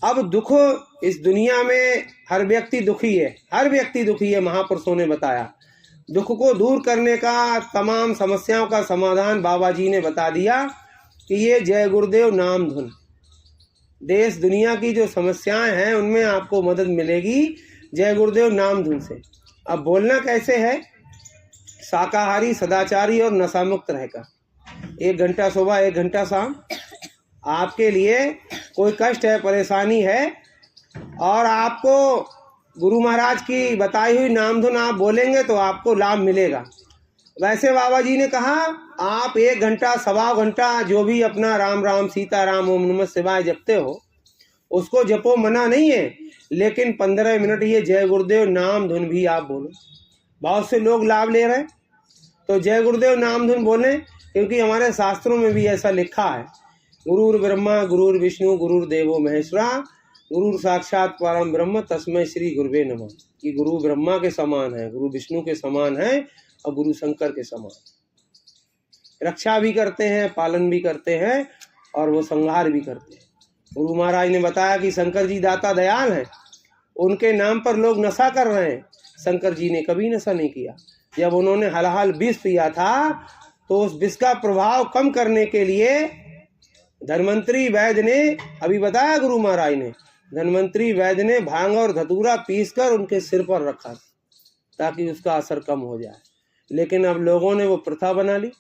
अब दुख इस दुनिया में हर व्यक्ति दुखी है, हर व्यक्ति दुखी है। महापुरुषों ने बताया दुख को दूर करने का, तमाम समस्याओं का समाधान बाबा जी ने बता दिया कि ये जय गुरुदेव नाम धुन, देश दुनिया की जो समस्याएं हैं उनमें आपको मदद मिलेगी जय गुरुदेव नाम धुन से। अब बोलना कैसे है, शाकाहारी सदाचारी और नशामुक्त रहकर 1 घंटा सुबह 1 घंटा शाम। आपके लिए कोई कष्ट है, परेशानी है, और आपको गुरु महाराज की बताई हुई नाम धुन आप बोलेंगे तो आपको लाभ मिलेगा। वैसे बाबा जी ने कहा आप 1 घंटा 1.25 घंटा जो भी अपना राम राम सीता राम ओम नमः शिवाय जपते हो उसको जपो, मना नहीं है, लेकिन 15 मिनट ये जय गुरुदेव नाम धुन भी आप बोलो। बहुत से लोग लाभ ले रहे हैं, तो जय गुरुदेव नाम धुन बोलें, क्योंकि हमारे शास्त्रों में भी ऐसा लिखा है, गुरुर ब्रह्मा गुरुर विष्णु गुरुर देवो महेश्वरा गुरु साक्षात परम ब्रह्म तस्मै श्री गुरुवे नमः। कि गुरु ब्रह्मा के समान है, गुरु विष्णु के समान है और गुरु शंकर के समान। रक्षा भी करते हैं, पालन भी करते हैं और वो संहार भी करते हैं। गुरु महाराज ने बताया कि शंकर जी दाता दयाल हैं, उनके नाम पर लोग नशा कर रहे हैं। शंकर जी ने कभी नशा नहीं किया। जब उन्होंने हलाहल विष पिया था तो उस विष का प्रभाव कम करने के लिए धन्वंतरी वैद्य ने, अभी बताया गुरु महाराज ने, धन्वंतरी वैद्य ने भांग और धतूरा पीसकर उनके सिर पर रखा ताकि उसका असर कम हो जाए। लेकिन अब लोगों ने वो प्रथा बना ली,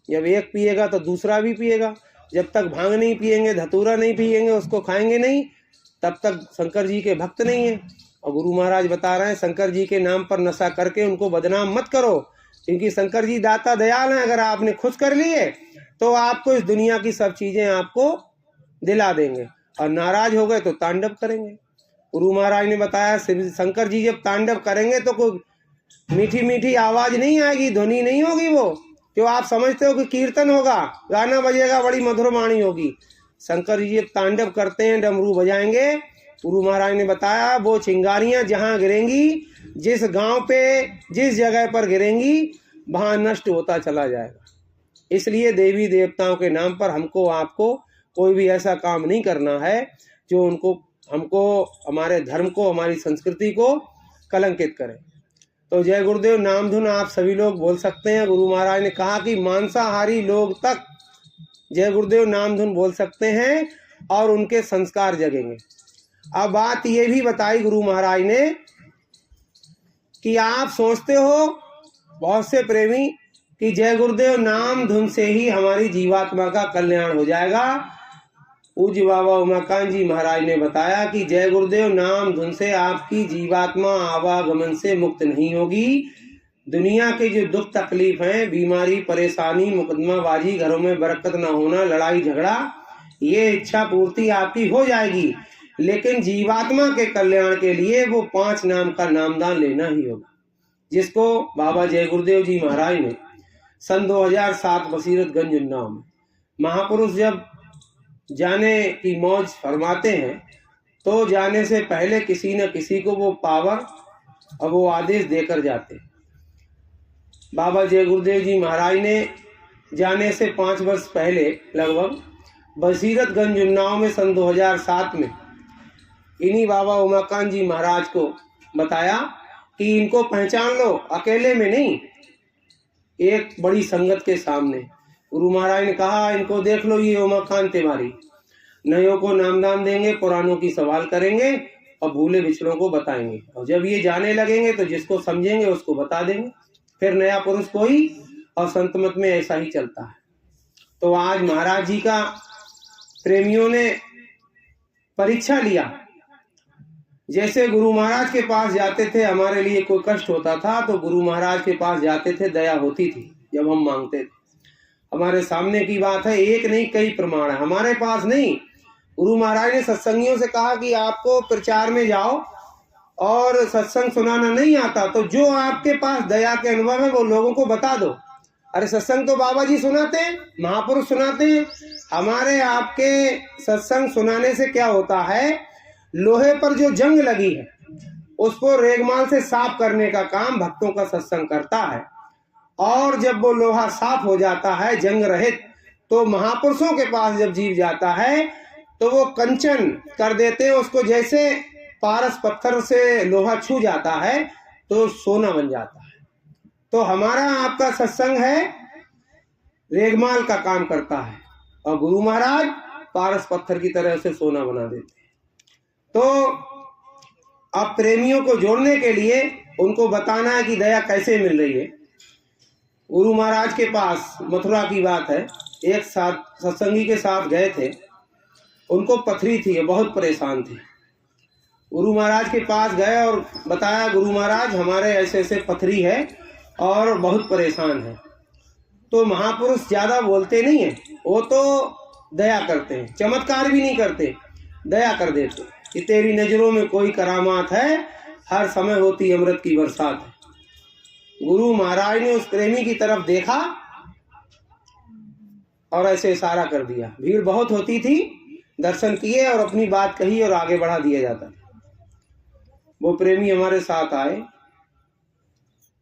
जब एक पिएगा तो दूसरा भी पिएगा। जब तक भांग नहीं पिएंगे, धतूरा नहीं पिएंगे, उसको खाएंगे नहीं, तब तक शंकर जी के भक्त नहीं है। और गुरु महाराज बता रहे हैं शंकर जी के नाम पर नशा करके उनको बदनाम मत करो, क्योंकि शंकर जी दाता दयाल हैं। अगर आपने खुश कर लिए तो आपको इस दुनिया की सब चीजें आपको दिला देंगे, और नाराज हो गए तो तांडव करेंगे। गुरु महाराज ने बताया शंकर जी जब तांडव करेंगे तो कोई मीठी मीठी आवाज नहीं आएगी, ध्वनि नहीं होगी वो जो आप समझते हो कि कीर्तन होगा, गाना बजेगा, बड़ी मधुर वाणी होगी। शंकर जी जब तांडव करते हैं, डमरू बजाएंगे, गुरु महाराज ने बताया वो चिंगारियां जहां गिरेंगी, जिस गांव पे जिस जगह पर गिरेंगी वहां नष्ट होता चला जाएगा। इसलिए देवी देवताओं के नाम पर हमको आपको कोई भी ऐसा काम नहीं करना है जो हमको हमारे धर्म को, हमारी संस्कृति को कलंकित करे। तो जय गुरुदेव नाम धुन आप सभी लोग बोल सकते हैं। गुरु महाराज ने कहा कि मांसाहारी लोग तक जय गुरुदेव नाम धुन बोल सकते हैं और उनके संस्कार जगेंगे। अब बात ये भी बताई गुरु महाराज ने कि आप सोचते हो बहुत से प्रेमी कि जय गुरुदेव नाम धुन से ही हमारी जीवात्मा का कल्याण हो जाएगा। पूज्य बाबा उमाकांत जी महाराज ने बताया कि जय गुरुदेव नाम धुन से आपकी जीवात्मा आवागमन से मुक्त नहीं होगी। दुनिया के जो दुख तकलीफ हैं, बीमारी, परेशानी, मुकदमाबाजी, घरों में बरकत न होना, लड़ाई झगड़ा, ये इच्छा पूर्ति आपकी हो जाएगी। लेकिन जीवात्मा के कल्याण के लिए वो 5 नाम का नामदान लेना ही होगा, जिसको बाबा जय गुरुदेव जी महाराज ने सन 2007 बसीरतगंज उन्नाव में महापुरुष जब जाने की मौज फरमाते हैं तो जाने से पहले किसी न किसी को वो पावर और वो आदेश देकर जाते। बाबा जय गुरुदेव जी महाराज ने जाने से 5 वर्ष पहले लगभग बसीरतगंज उन्नाव में सन 2007 में इन्हीं बाबा उमाकांत जी महाराज को बताया कि इनको पहचान लो, अकेले में नहीं, एक बड़ी संगत के सामने। गुरु महाराज ने कहा इनको देख लो, ये उमाकांत तिवारी, नयों को नामदान देंगे, पुरानों की सवाल करेंगे और भूले बिछड़ों को बताएंगे, और जब ये जाने लगेंगे तो जिसको समझेंगे उसको बता देंगे, फिर नया पुरुष कोई, और संत मत में ऐसा ही चलता है। तो आज महाराज जी का प्रेमियों ने परीक्षा लिया। जैसे गुरु महाराज के पास जाते थे, हमारे लिए कोई कष्ट होता था तो गुरु महाराज के पास जाते थे, दया होती थी जब हम मांगते थे। हमारे सामने की बात है, एक नहीं कई प्रमाण है, हमारे पास नहीं। गुरु महाराज ने सत्संगियों से कहा कि आपको प्रचार में जाओ और सत्संग सुनाना नहीं आता तो जो आपके पास दया के अनुभव है वो लोगों को बता दो। अरे सत्संग तो बाबा जी सुनाते हैं, महापुरुष सुनाते हैं। हमारे आपके सत्संग सुनाने से क्या होता है, लोहे पर जो जंग लगी है उसको रेगमाल से साफ करने का काम भक्तों का सत्संग करता है। और जब वो लोहा साफ हो जाता है जंग रहित, तो महापुरुषों के पास जब जीव जाता है तो वो कंचन कर देते हैं उसको। जैसे पारस पत्थर से लोहा छू जाता है तो सोना बन जाता है। तो हमारा आपका सत्संग है, रेगमाल का काम करता है, और गुरु महाराज पारस पत्थर की तरह से सोना बना देते हैं। तो अब प्रेमियों को जोड़ने के लिए उनको बताना है कि दया कैसे मिल रही है। गुरु महाराज के पास, मथुरा की बात है, एक साथ सत्संगी के साथ गए थे, उनको पथरी थी, बहुत परेशान थे। गुरु महाराज के पास गए और बताया गुरु महाराज हमारे ऐसे ऐसे पथरी है और बहुत परेशान है। तो महापुरुष ज्यादा बोलते नहीं है, वो तो दया करते हैं, चमत्कार भी नहीं करते, दया कर देते कि तेरी नजरों में कोई करामात है, हर समय होती अमृत की बरसात है। गुरु महाराज ने उस प्रेमी की तरफ देखा और ऐसे इशारा कर दिया। भीड़ बहुत होती थी, दर्शन किए और अपनी बात कही और आगे बढ़ा दिया जाता था। वो प्रेमी हमारे साथ आए,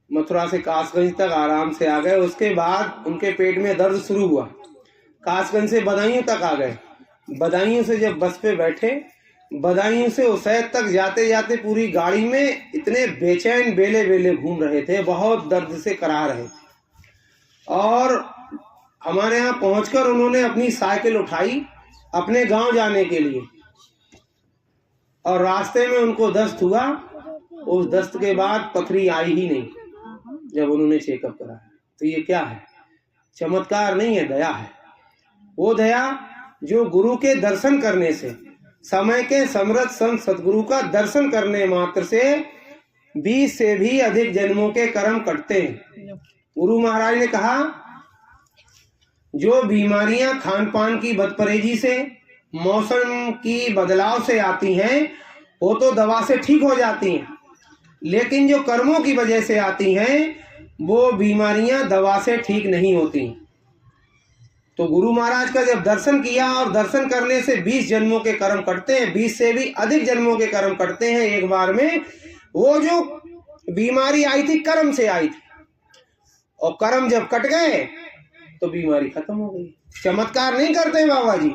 मथुरा से कासगंज तक आराम से आ गए। उसके बाद उनके पेट में दर्द शुरू हुआ, कासगंज से बदायूं तक आ गए। बदायूं से जब बस पे बैठे, बदायूं से उसैद तक जाते जाते पूरी गाड़ी में इतने बेचैन बेले बेले घूम रहे थे, बहुत दर्द से करा रहे थे। और हमारे यहाँ पहुंचकर उन्होंने अपनी साइकिल उठाई अपने गांव जाने के लिए, और रास्ते में उनको दस्त हुआ। उस दस्त के बाद पथरी आई ही नहीं जब उन्होंने चेकअप कराया। तो ये क्या है, चमत्कार नहीं है, दया है। वो दया जो गुरु के दर्शन करने से, समय के समृद्ध संत सतगुरु का दर्शन करने मात्र से 20 से भी अधिक जन्मों के कर्म कटते हैं। गुरु महाराज ने कहा जो बीमारियां खान पान की बदपरहेजी से, मौसम की बदलाव से आती हैं, वो तो दवा से ठीक हो जाती हैं, लेकिन जो कर्मों की वजह से आती हैं वो बीमारियां दवा से ठीक नहीं होती। तो गुरु महाराज का जब दर्शन किया, और दर्शन करने से 20 जन्मों के कर्म कटते हैं, 20 से भी अधिक जन्मों के कर्म कटते हैं एक बार में। वो जो बीमारी आई थी कर्म से आई थी, और कर्म जब कट गए तो बीमारी खत्म हो गई। चमत्कार नहीं करते बाबा जी,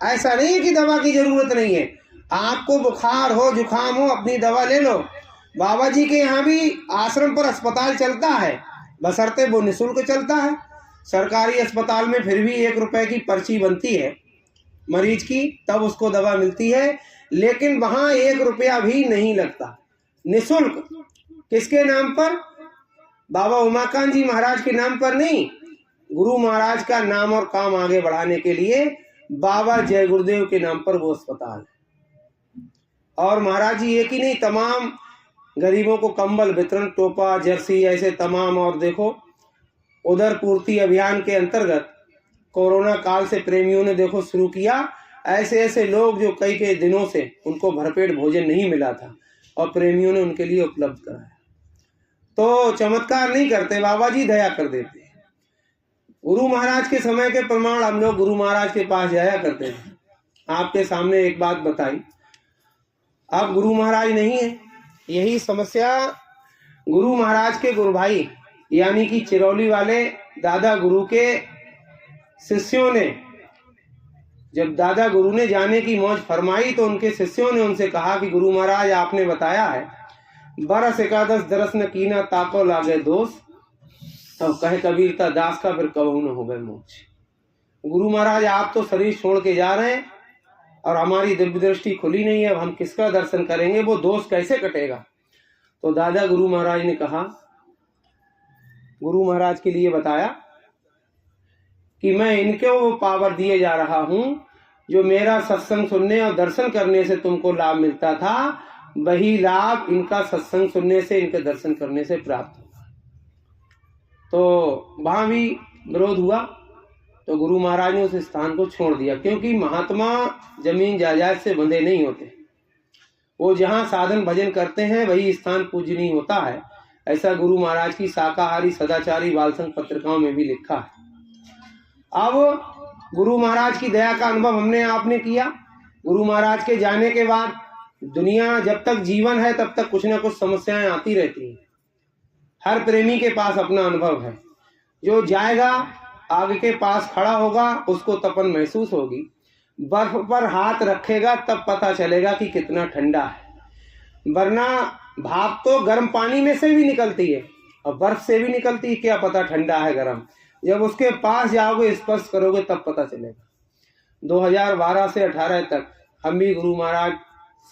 ऐसा नहीं है कि दवा की जरूरत नहीं है। आपको बुखार हो, जुकाम हो, अपनी दवा ले लो। बाबा जी के यहाँ भी आश्रम पर अस्पताल चलता है, बशर्ते वो निःशुल्क चलता है। सरकारी अस्पताल में फिर भी 1 रुपए की पर्ची बनती है मरीज की, तब उसको दवा मिलती है, लेकिन वहां 1 रुपया भी नहीं लगता, निःशुल्क। किसके नाम पर? बाबा उमाकांत जी महाराज के नाम पर नहीं, गुरु महाराज का नाम और काम आगे बढ़ाने के लिए बाबा जय गुरुदेव के नाम पर वो अस्पताल है। और महाराज जी एक ही नहीं, तमाम गरीबों को कंबल वितरण, टोपा, जर्सी, ऐसे तमाम। और देखो उदर पूर्ति अभियान के अंतर्गत कोरोना काल से प्रेमियों ने देखो शुरू किया। ऐसे ऐसे लोग जो कई दिनों से उनको भरपेट भोजन नहीं मिला था, और प्रेमियों ने उनके लिए उपलब्ध कराया। तो चमत्कार नहीं करते बाबा जी, दया कर देते हैं। गुरु महाराज के समय के प्रमाण हम लोग गुरु महाराज के पास जाया करते थे। आपके सामने एक बात बताई, अब गुरु महाराज नहीं है। यही समस्या गुरु महाराज के गुरु भाई यानी कि चिरौली वाले दादा गुरु के शिष्यों ने, जब दादा गुरु ने जाने की मौज फरमाई तो उनके शिष्यों ने उनसे कहा कि गुरु महाराज आपने बताया है, 12 एकादश दरस न कीना ताको लागे दोष, तब कहे कबीर का दास का फिर कबहू न हो गए मोक्ष। गुरु महाराज आप तो शरीर छोड़ के जा रहे हैं और हमारी दिव्य दृष्टि खुली नहीं है, अब हम किसका दर्शन करेंगे, वो दोष कैसे कटेगा। तो दादा गुरु महाराज ने कहा, गुरु महाराज के लिए बताया कि मैं इनको वो पावर दिए जा रहा हूं जो मेरा सत्संग सुनने और दर्शन करने से तुमको लाभ मिलता था, वही लाभ इनका सत्संग सुनने से, इनके दर्शन करने से प्राप्त हुआ। तो वहां भी विरोध हुआ, तो गुरु महाराज ने उस स्थान को छोड़ दिया, क्योंकि महात्मा जमीन जायदाद से बंधे नहीं होते। वो जहाँ साधन भजन करते हैं वही स्थान पूजनीय होता है, ऐसा गुरु महाराज की शाकाहारी सदाचारी बालसंग पत्रिकाओं में भी लिखा है। अब गुरु महाराज की दया का अनुभव हमने आपने किया। गुरु महाराज के जाने के बाद दुनिया जब तक जीवन है तब तक कुछ ना कुछ समस्याएं आती रहती हैं। हर प्रेमी के पास अपना अनुभव है। जो जाएगा आग के पास खड़ा होगा उसको तपन महसूस होगी, बर्फ पर हाथ रखेगा तब पता चलेगा कि कितना ठंडा है। वरना भाप तो गर्म पानी में से भी निकलती है और बर्फ से भी निकलती है, क्या पता ठंडा है गर्म। जब उसके पास जाओगे, स्पर्श करोगे तब पता चलेगा। 2012 से 18 तक हम भी गुरु महाराज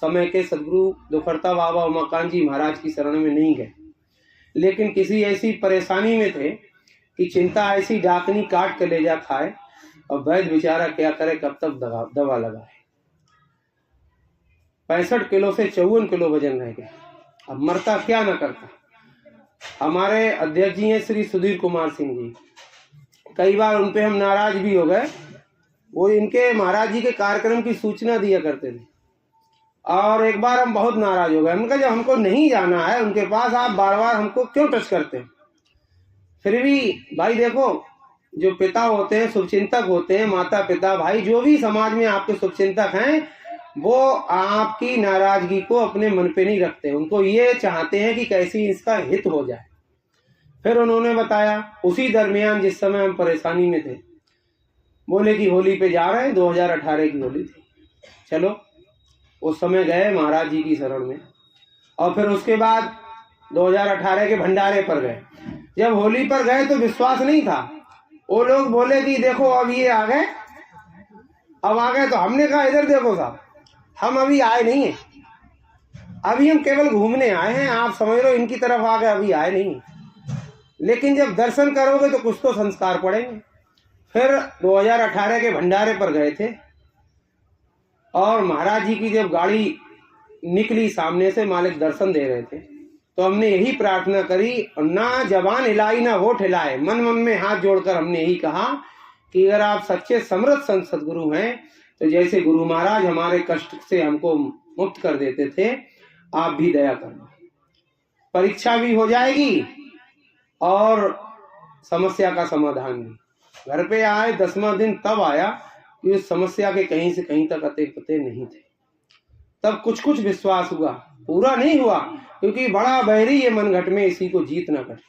समय के सदगुरु दुखहर्ता बाबा उमाकांत जी महाराज की शरण में नहीं गए, लेकिन किसी ऐसी परेशानी में थे कि चिंता ऐसी डाकनी काट के ले जा खाए, और वैद्य बेचारा क्या करे, कब तक दवा लगाए। 65 किलो से 54 किलो वजन रह गया। अब मरता क्या न करता। हमारे अध्यक्ष जी हैं श्री सुधीर कुमार सिंह जी, कई बार उन पे हम नाराज भी हो गए। वो इनके महाराज जी के कार्यक्रम की सूचना दिया करते थे, और एक बार हम बहुत नाराज हो गए। उनका जब हमको नहीं जाना है उनके पास, आप बार बार हमको क्यों टच करते हैं। फिर भी भाई देखो, जो पिता होते हैं, शुभचिंतक होते हैं, माता पिता भाई जो भी समाज में आपके शुभचिंतक हैं, वो आपकी नाराजगी को अपने मन पे नहीं रखते। उनको ये चाहते हैं कि कैसी इसका हित हो जाए। फिर उन्होंने बताया उसी दरमियान जिस समय हम परेशानी में थे, बोले कि होली पे जा रहे हैं, 2018 की होली थी, चलो। उस समय गए महाराज जी की शरण में, और फिर उसके बाद 2018 के भंडारे पर गए। जब होली पर गए तो विश्वास नहीं था। वो लोग बोले कि देखो अब ये आ गए, अब आ गए। तो हमने कहा इधर देखो साहब, हम अभी आए नहीं हैं, अभी हम केवल घूमने आए हैं। आप समझ लो इनकी तरफ आ गए, अभी आए नहीं। लेकिन जब दर्शन करोगे तो कुछ तो संस्कार पड़ेंगे। फिर 2018 के भंडारे पर गए थे, और महाराज जी की जब गाड़ी निकली सामने से, मालिक दर्शन दे रहे थे, तो हमने यही प्रार्थना करी, और ना जबान हिलाई ना होठ हिलाए, मन मन में हाथ जोड़कर हमने यही कहा कि अगर आप सच्चे समर्थ संत सदगुरु हैं, तो जैसे गुरु महाराज हमारे कष्ट से हमको मुक्त कर देते थे, आप भी दया करना। परीक्षा भी हो जाएगी और समस्या का समाधान भी। घर पे आए 10वां दिन तब आया कि उस समस्या के कहीं से कहीं तक अते पते नहीं थे। तब कुछ कुछ विश्वास हुआ, पूरा नहीं हुआ, क्योंकि बड़ा बैरी ये मनघट में इसी को जीत न कर।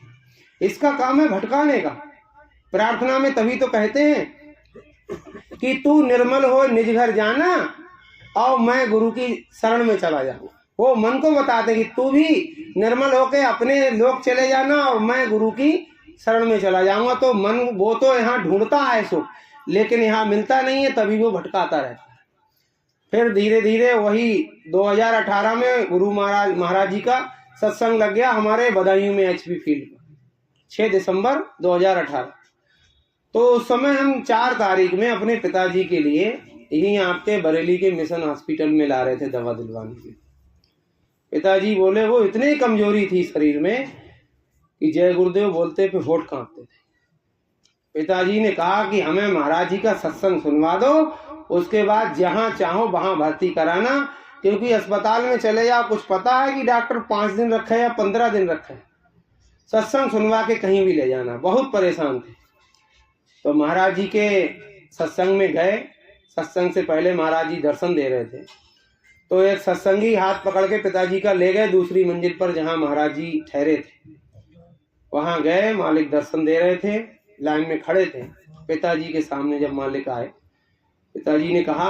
इसका काम है भटकाने का। प्रार्थना में तभी तो कहते हैं कि तू निर्मल हो निज घर जाना और मैं गुरु की शरण में चला जाऊंगा। वो मन को बताते कि तू भी निर्मल होके अपने लोक चले जाना और मैं गुरु की शरण में चला जाऊंगा। तो मन वो तो यहाँ ढूंढता है सुख, लेकिन यहाँ मिलता नहीं है, तभी वो भटकाता रहता है। फिर धीरे धीरे वही 2018 में गुरु महाराज जी का सत्संग लग गया हमारे बदायूं में HP फील्ड पर, 6 दिसंबर 2018। तो उस समय हम 4 तारीख में अपने पिताजी के लिए यही आपके बरेली के मिशन हॉस्पिटल में ला रहे थे दवा दिलवाने के। पिताजी बोले, वो इतनी कमजोरी थी शरीर में कि जय गुरुदेव बोलते पे होठ कांपते थे। पिताजी ने कहा कि हमें महाराज जी का सत्संग सुनवा दो, उसके बाद जहां चाहो वहां भर्ती कराना, क्योंकि अस्पताल में चले जाओ कुछ पता है कि डॉक्टर 5 दिन रखे या 15 दिन रखे, सत्संग सुनवा के कहीं भी ले जाना। बहुत परेशान थे। तो महाराज जी के सत्संग में गए। सत्संग से पहले महाराज जी दर्शन दे रहे थे, तो एक सत्संगी हाथ पकड़ के पिताजी का ले गए दूसरी मंजिल पर जहां महाराज जी ठहरे थे। वहां गए, मालिक दर्शन दे रहे थे, लाइन में खड़े थे। पिताजी के सामने जब मालिक आए, पिताजी ने कहा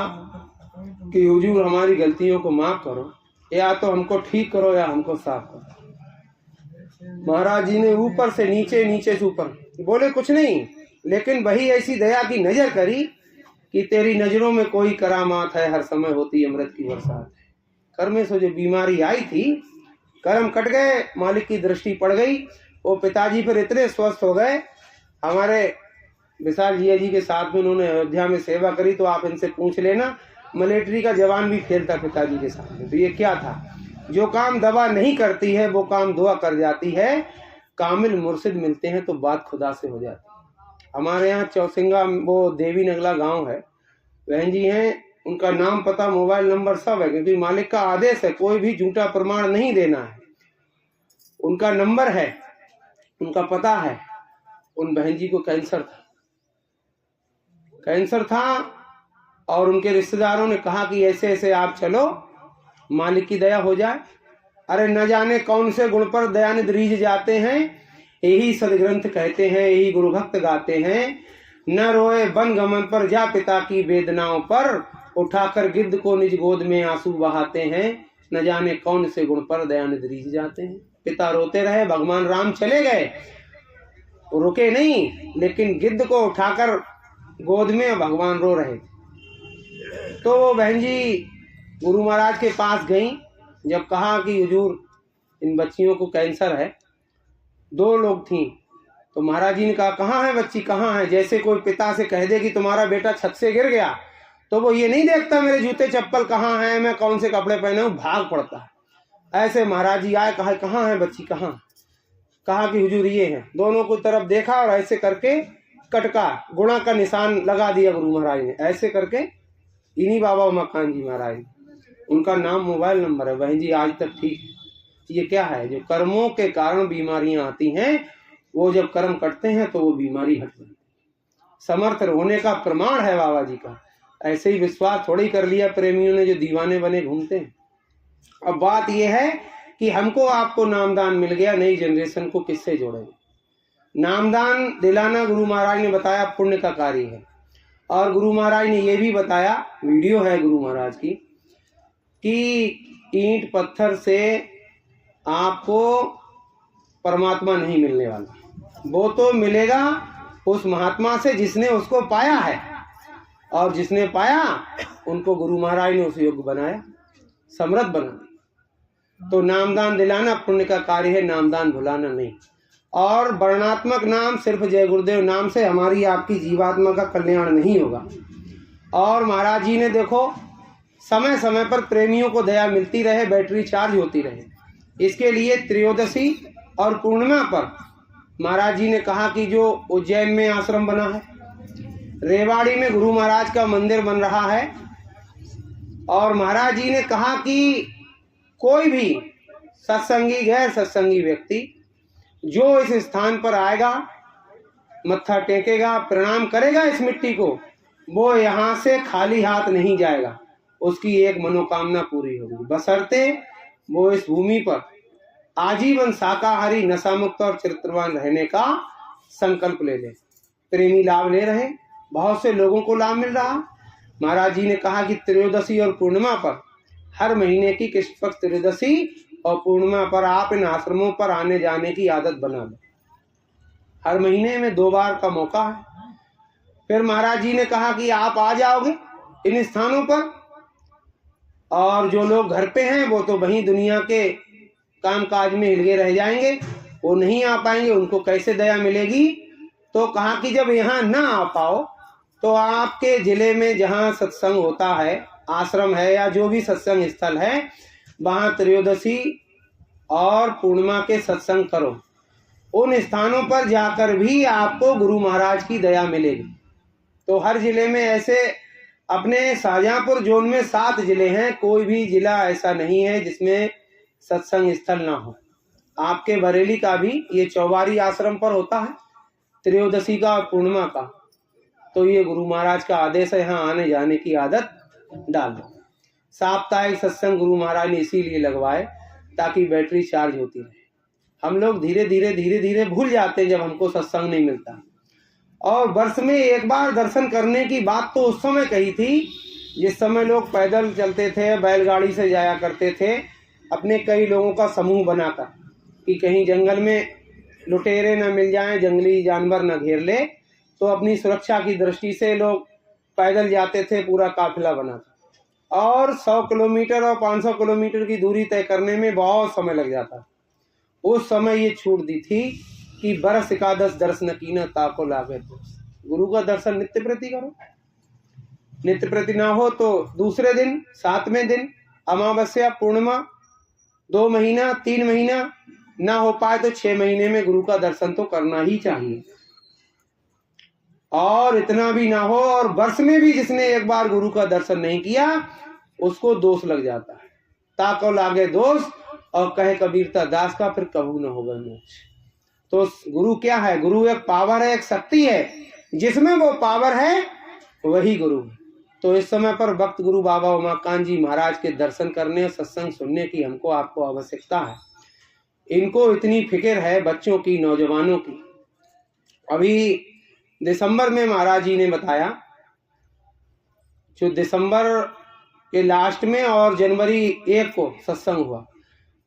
कि हुजूर हमारी गलतियों को माफ करो, या तो हमको ठीक करो या हमको साफ करो। महाराज जी ने ऊपर से नीचे, नीचे से ऊपर बोले कुछ नहीं, लेकिन वही ऐसी दया की नजर करी कि तेरी नजरों में कोई करामात है, हर समय होती अमृत की बरसात है। कर में से जो बीमारी आई थी, कर्म कट गए, मालिक की दृष्टि पड़ गई। वो पिताजी फिर इतने स्वस्थ हो गए। हमारे विशाल जी के साथ में उन्होंने अयोध्या में सेवा करी, तो आप इनसे पूछ लेना, मिलिट्री का जवान भी खेलता पिताजी के साथ में। तो ये क्या था, जो काम दवा नहीं करती है वो काम दुआ कर जाती है। कामिल मुर्शिद मिलते हैं तो बात खुदा से हो जाती है। हमारे यहाँ चौसिंगा वो देवी नगला गांव है, बहन जी हैं, उनका नाम पता मोबाइल नंबर सब है, क्योंकि मालिक का आदेश है कोई भी झूठा प्रमाण नहीं देना है। उनका नंबर है, उनका पता है। उन बहन जी को कैंसर था और उनके रिश्तेदारों ने कहा कि ऐसे ऐसे आप चलो, मालिक की दया हो जाए। अरे न जाने कौन से गुण पर दयानिध रीझ जाते हैं, यही सदग्रंथ कहते हैं, यही गुरु भक्त गाते हैं। न रोए वन गमन पर जा पिता की वेदनाओं पर, उठाकर गिद्ध को निज गोद में आंसू बहाते हैं। न जाने कौन से गुण पर दयानिध रीझ जाते हैं। पिता रोते रहे, भगवान राम चले गए, रुके नहीं, लेकिन गिद्ध को उठाकर गोद में भगवान रो रहे थे। तो वो बहन जी गुरु महाराज के पास गई। जब कहा कि हुजूर इन बच्चियों को कैंसर है, 2 लोग थी, तो महाराज जी ने कहा कहाँ है बच्ची, कहाँ है। जैसे कोई पिता से कह दे कि तुम्हारा बेटा छत से गिर गया, तो वो ये नहीं देखता मेरे जूते चप्पल कहाँ हैं, मैं कौन से कपड़े पहने हूँ, भाग पड़ता है। ऐसे महाराज जी आए, कहा कहाँ है बच्ची, कहाँ। कहा कि हुजूर ये है। दोनों को तरफ देखा और ऐसे करके कटका गुणा का निशान लगा दिया गुरु महाराज ने। ऐसे करके इन्हीं बाबा उमाकांत जी महाराज, उनका नाम मोबाइल नंबर है। बहन जी आज तक ठीक है। ये क्या है, जो कर्मों के कारण बीमारियां आती हैं, वो जब कर्म करते हैं तो वो बीमारी हट जाती है। समर्थ होने का प्रमाण है बाबा जी का। ऐसे ही विश्वास थोड़ी कर लिया प्रेमियों ने जो दीवाने बने घूमते हैं। अब बात यह है कि हमको आपको नामदान मिल गया, नई जनरेशन को किससे जोड़ेंगे। नामदान दिलाना गुरु महाराज ने बताया पुण्य का कार्य है। और गुरु महाराज ने ये भी बताया, वीडियो है गुरु महाराज की, कि ईंट पत्थर से आपको परमात्मा नहीं मिलने वाला, वो तो मिलेगा उस महात्मा से जिसने उसको पाया है। और जिसने पाया उनको गुरु महाराज ने उस योग्य बनाया, समृद्ध बना दिया। तो नामदान दिलाना पुण्य का कार्य है, नामदान भुलाना नहीं। और वर्णात्मक नाम सिर्फ जय गुरुदेव नाम से हमारी आपकी जीवात्मा का कल्याण नहीं होगा। और महाराज जी ने देखो समय समय पर प्रेमियों को दया मिलती रहे, बैटरी चार्ज होती रहे, इसके लिए त्रयोदशी और पूर्णिमा पर महाराज जी ने कहा कि जो उज्जैन में आश्रम बना है, रेवाड़ी में गुरु महाराज का मंदिर बन रहा है, और महाराज जी ने कहा कि कोई भी सत्संगी गैर सत्संगी व्यक्ति जो इस स्थान पर आएगा, मत्था टेकेगा, प्रणाम करेगा इस मिट्टी को, वो यहाँ से खाली हाथ नहीं जाएगा, उसकी एक मनोकामना पूरी होगी, बशर्ते वो इस भूमि पर आजीवन शाकाहारी, नशा मुक्त और चरित्रवान रहने का संकल्प ले ले। प्रेमी लाभ ले रहे, बहुत से लोगों को लाभ मिल रहा। महाराज जी ने कहा कि त्रयोदशी और पूर्णिमा पर, हर महीने की कृष्ण पक्ष त्रयोदशी और पूर्णिमा पर आप इन आश्रमों पर आने जाने की आदत बना लो। हर महीने में 2 बार का मौका है। फिर महाराज जी ने कहा कि आप आ जाओगे इन स्थानों पर, और जो लोग घर पे हैं वो तो वहीं दुनिया के कामकाज में हिलगे रह जाएंगे, वो नहीं आ पाएंगे, उनको कैसे दया मिलेगी। तो कहा कि जब यहाँ ना आ पाओ तो आपके जिले में जहाँ सत्संग होता है, आश्रम है या जो भी सत्संग स्थल है, वहाँ त्रयोदशी और पूर्णिमा के सत्संग करो। उन स्थानों पर जाकर भी आपको गुरु महाराज की दया मिलेगी। तो हर जिले में ऐसे, अपने शाहजहांपुर जोन में 7 जिले हैं, कोई भी जिला ऐसा नहीं है जिसमें सत्संग स्थल ना हो। आपके बरेली का भी ये चौबारी आश्रम पर होता है, त्रयोदशी का और पूर्णिमा का। तो ये गुरु महाराज का आदेश है, यहाँ आने जाने की आदत डाल दो। साप्ताहिक सत्संग गुरु महाराज ने इसीलिए लगवाए ताकि बैटरी चार्ज होती रहे। हम लोग धीरे धीरे भूल जाते हैं जब हमको सत्संग नहीं मिलता। और वर्ष में एक बार दर्शन करने की बात तो उस समय कही थी जिस समय लोग पैदल चलते थे, बैलगाड़ी से जाया करते थे, अपने कई लोगों का समूह बनाकर, कि कहीं जंगल में लुटेरे न मिल जाएं, जंगली जानवर न घेर ले, तो अपनी सुरक्षा की दृष्टि से लोग पैदल जाते थे, पूरा काफिला बनाकर। और 100 किलोमीटर और 500 किलोमीटर की दूरी तय करने में बहुत समय लग जाता। उस समय ये छूट दी थी कि बरस एकादश दर्शन कीना ताको लागे। तो गुरु का दर्शन नित्य प्रति करो, नित्य प्रति ना हो तो दूसरे दिन, 7वें दिन, अमावस्या, पूर्णिमा, 2 महीना, 3 महीना ना हो पाए तो 6 महीने में गुरु का दर्शन तो करना ही चाहिए। और इतना भी ना हो और वर्ष में भी जिसने एक बार गुरु का दर्शन नहीं किया उसको दोष लग जाता है। ताको लागे दोष, और कहे कबीरता दास का फिर कबू न होगा मोक्ष। तो गुरु क्या है? गुरु एक पावर है, एक शक्ति है, जिसमें वो पावर है वही गुरु है। तो इस समय पर भक्त गुरु बाबा उमाकांत जी महाराज के दर्शन करने और सत्संग सुनने की हमको आपको आवश्यकता है। इनको इतनी फिक्र है बच्चों की, नौजवानों की। अभी दिसंबर में महाराज जी ने बताया, जो दिसंबर के लास्ट में और जनवरी 1 को सत्संग हुआ,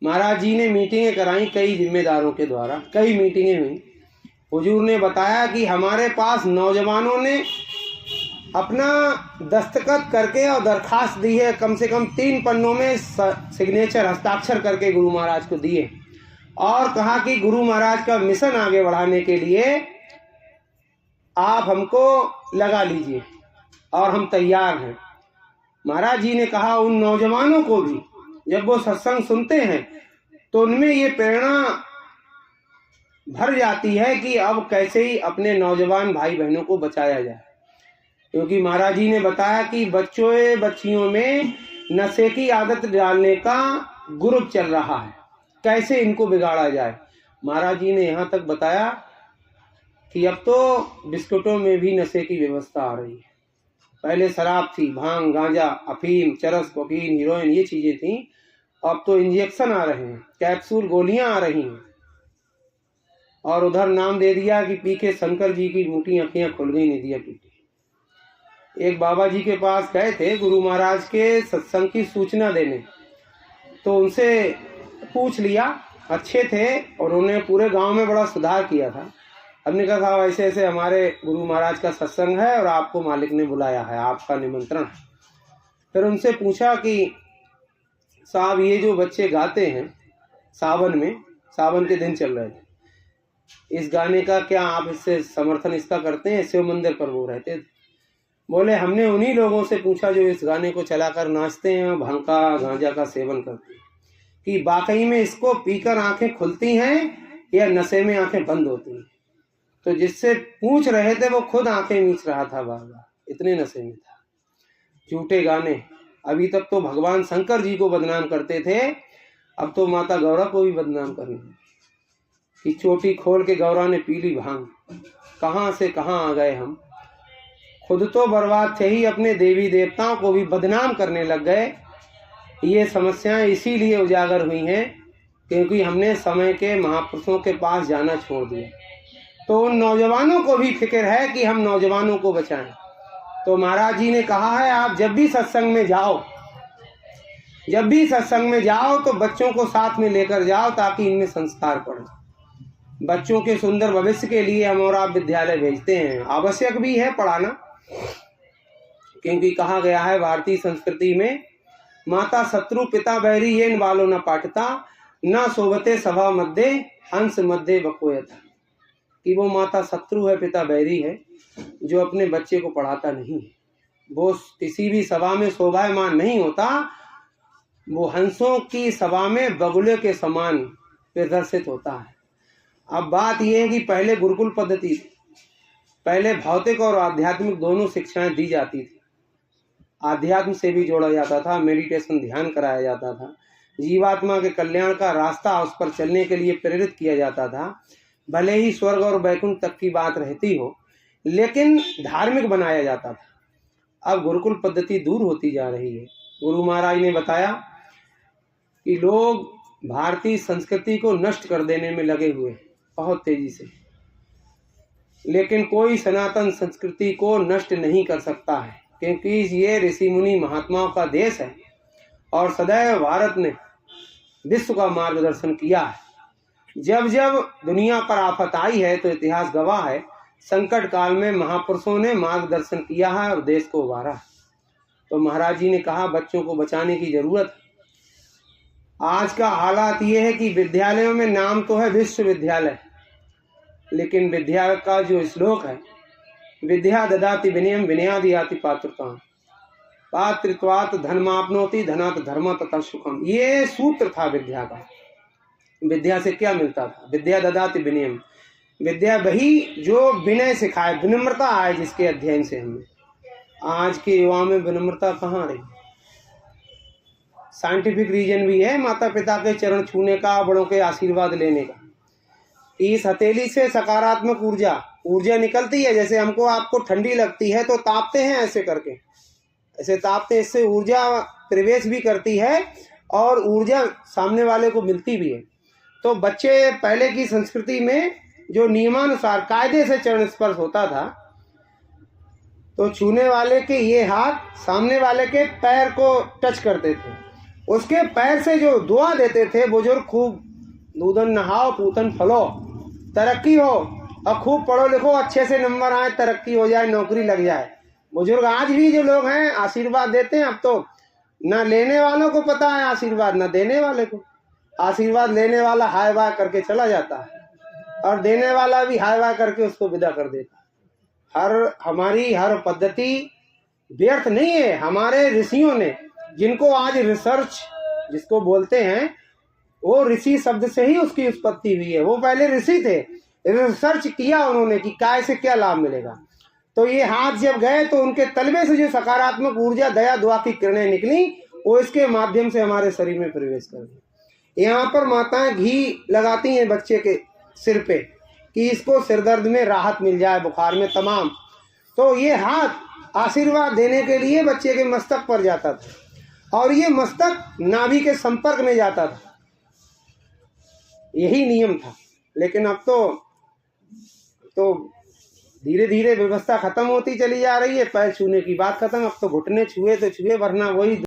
महाराज जी ने मीटिंगें कराई कई जिम्मेदारों के द्वारा, कई मीटिंगें हुई। हुजूर ने बताया कि हमारे पास नौजवानों ने अपना दस्तखत करके और दरखास्त दी है, कम से कम 3 पन्नों में सिग्नेचर, हस्ताक्षर करके गुरु महाराज को दिए, और कहा कि गुरु महाराज का मिशन आगे बढ़ाने के लिए आप हमको लगा लीजिए और हम तैयार हैं। महाराज जी ने कहा उन नौजवानों को भी जब वो सत्संग सुनते हैं तो उनमें ये प्रेरणा भर जाती है कि अब कैसे ही अपने नौजवान भाई बहनों को बचाया जाए। क्योंकि महाराज जी ने बताया कि बच्चियों में नशे की आदत डालने का ग्रुप चल रहा है, कैसे इनको बिगाड़ा जाए। महाराज जी ने यहाँ तक बताया कि अब तो बिस्कुटों में भी नशे की व्यवस्था आ रही है। पहले शराब थी, भांग, गांजा, अफीम, चरस, कोकीन, हीरोइन, ये चीजें थी। अब तो इंजेक्शन आ रहे हैं, कैप्सूल, गोलियां आ रही हैं। और उधर नाम दे दिया कि पी के शंकर जी की मोटी आंखें खुल गई, नहीं दिया पीटी। एक बाबा जी के पास गए थे गुरु महाराज के सत्संग की सूचना देने, तो उनसे पूछ लिया, अच्छे थे और उन्होंने पूरे गांव में बड़ा सुधार किया था। हमने कहा साहब ऐसे ऐसे हमारे गुरु महाराज का सत्संग है और आपको मालिक ने बुलाया है, आपका निमंत्रण। फिर उनसे पूछा कि साहब ये जो बच्चे गाते हैं सावन में, सावन के दिन चल रहे थे, इस गाने का क्या आप इससे समर्थन इसका करते हैं? शिव मंदिर पर वो रहते थे। बोले हमने उन्हीं लोगों से पूछा जो इस गाने को चलाकर नाचते हैं, भांग का, गांजा का सेवन करते हैं, कि वाकई में इसको पीकर आंखें खुलती हैं या नशे में आंखें बंद होती हैं। तो जिससे पूछ रहे थे वो खुद आंखें मीच रहा था, बाबा इतने नशे में था। झूठे गाने, अभी तक तो भगवान शंकर जी को बदनाम करते थे, अब तो माता गौरा को भी बदनाम करनी है कि चोटी खोल के गौरा ने पीली भांग। कहाँ से कहाँ आ गए हम, खुद तो बर्बाद थे ही, अपने देवी देवताओं को भी बदनाम करने लग गए। ये समस्याएं इसीलिए उजागर हुई हैं क्योंकि हमने समय के महापुरुषों के पास जाना छोड़ दिया। तो उन नौजवानों को भी फिक्र है कि हम नौजवानों को बचाएं। तो महाराज जी ने कहा है, आप जब भी सत्संग में जाओ तो बच्चों को साथ में लेकर जाओ ताकि इनमें संस्कार पड़े। बच्चों के सुंदर भविष्य के लिए हम और आप विद्यालय भेजते हैं, आवश्यक भी है पढ़ाना, क्योंकि कहा गया है भारतीय संस्कृति में, माता शत्रु पिता बैरी ये बालो न पाठता न सोबते सभा मध्य हंस मध्य बकोयता, कि वो माता शत्रु है पिता बैरी है जो अपने बच्चे को पढ़ाता नहीं है, वो किसी भी सभा में शोभायमान नहीं होता, वो हंसों की सभा में बगुले के समान प्रदर्शित होता है। अब बात यह है कि पहले गुरुकुल पद्धति थी, पहले भौतिक और आध्यात्मिक दोनों शिक्षाएं दी जाती थी। आध्यात्म से भी जोड़ा जाता था, मेडिटेशन ध्यान कराया जाता था, जीवात्मा के कल्याण का रास्ता उस पर चलने के लिए प्रेरित किया जाता था। भले ही स्वर्ग और वैकुंठ तक की बात रहती हो, लेकिन धार्मिक बनाया जाता था। अब गुरुकुल पद्धति दूर होती जा रही है। गुरु महाराज ने बताया कि लोग भारतीय संस्कृति को नष्ट कर देने में लगे हुए हैं बहुत तेजी से, लेकिन कोई सनातन संस्कृति को नष्ट नहीं कर सकता है क्योंकि ये ऋषि मुनि महात्माओं का देश है और सदैव भारत ने विश्व का मार्गदर्शन किया है। जब जब दुनिया पर आफत आई है तो इतिहास गवाह है, संकट काल में महापुरुषों ने मार्गदर्शन किया है और देश को उबारा है। तो महाराज जी ने कहा बच्चों को बचाने की जरूरत है। आज का हालात ये है कि विद्यालयों में नाम तो है विश्वविद्यालय, लेकिन विद्या का जो श्लोक है, विद्या ददाति विनयम विनयादि याति पात्रता पात्रित्वात् धर्माप्नोति धनात् धर्म तथा सुखम, ये सूत्र था विद्या का। विद्या से क्या मिलता था? विद्या ददाति विनयम, विद्या वही जो विनय सिखाए, विनम्रता आए जिसके अध्ययन से हमें। आज के युवा में विनम्रता कहाँ रही? साइंटिफिक रीजन भी है माता पिता के चरण छूने का, बड़ों के आशीर्वाद लेने का। इस हथेली से सकारात्मक ऊर्जा निकलती है। जैसे हमको आपको ठंडी लगती है तो तापते हैं, ऐसे करके ऐसे तापते, इससे ऊर्जा प्रवेश भी करती है और ऊर्जा सामने वाले को मिलती भी है। तो बच्चे पहले की संस्कृति में जो नियमानुसार कायदे से चरण स्पर्श होता था, तो छूने वाले के ये हाथ सामने वाले के पैर को टच करते थे, उसके पैर से जो दुआ देते थे बुजुर्ग, खूब दूधन नहाओ पूतन फलो, तरक्की हो और खूब पढ़ो लिखो, अच्छे से नंबर आए, तरक्की हो जाए, नौकरी लग जाए। बुजुर्ग आज भी जो लोग हैं आशीर्वाद देते हैं। अब तो ना लेने वालों को पता है आशीर्वाद, ना देने वाले को। आशीर्वाद लेने वाला हाय वाय करके चला जाता है और देने वाला भी हाय वाय करके उसको विदा कर देता है। हमारी हर पद्धति व्यर्थ नहीं है। हमारे ऋषियों ने, जिनको आज रिसर्च जिसको बोलते हैं, वो ऋषि शब्द से ही उसकी उत्पत्ति हुई है। वो पहले ऋषि थे, रिसर्च किया उन्होंने कि काय से क्या लाभ मिलेगा। तो ये हाथ जब गए तो उनके तलवे से जो सकारात्मक ऊर्जा, दया, दुआ की किरणें निकली, वो इसके माध्यम से हमारे शरीर में प्रवेश कर गई। यहाँ पर माताएं घी लगाती हैं बच्चे के सिर पे कि इसको सिरदर्द में राहत मिल जाए, बुखार में तमाम। तो ये हाथ आशीर्वाद देने के लिए बच्चे के मस्तक पर जाता था और ये मस्तक नाभि के संपर्क में जाता था, यही नियम था। लेकिन अब तो धीरे धीरे व्यवस्था खत्म होती चली जा रही है। पैर छूने की बात खत्म, अब तो घुटने छुए तो छुए, वरना वही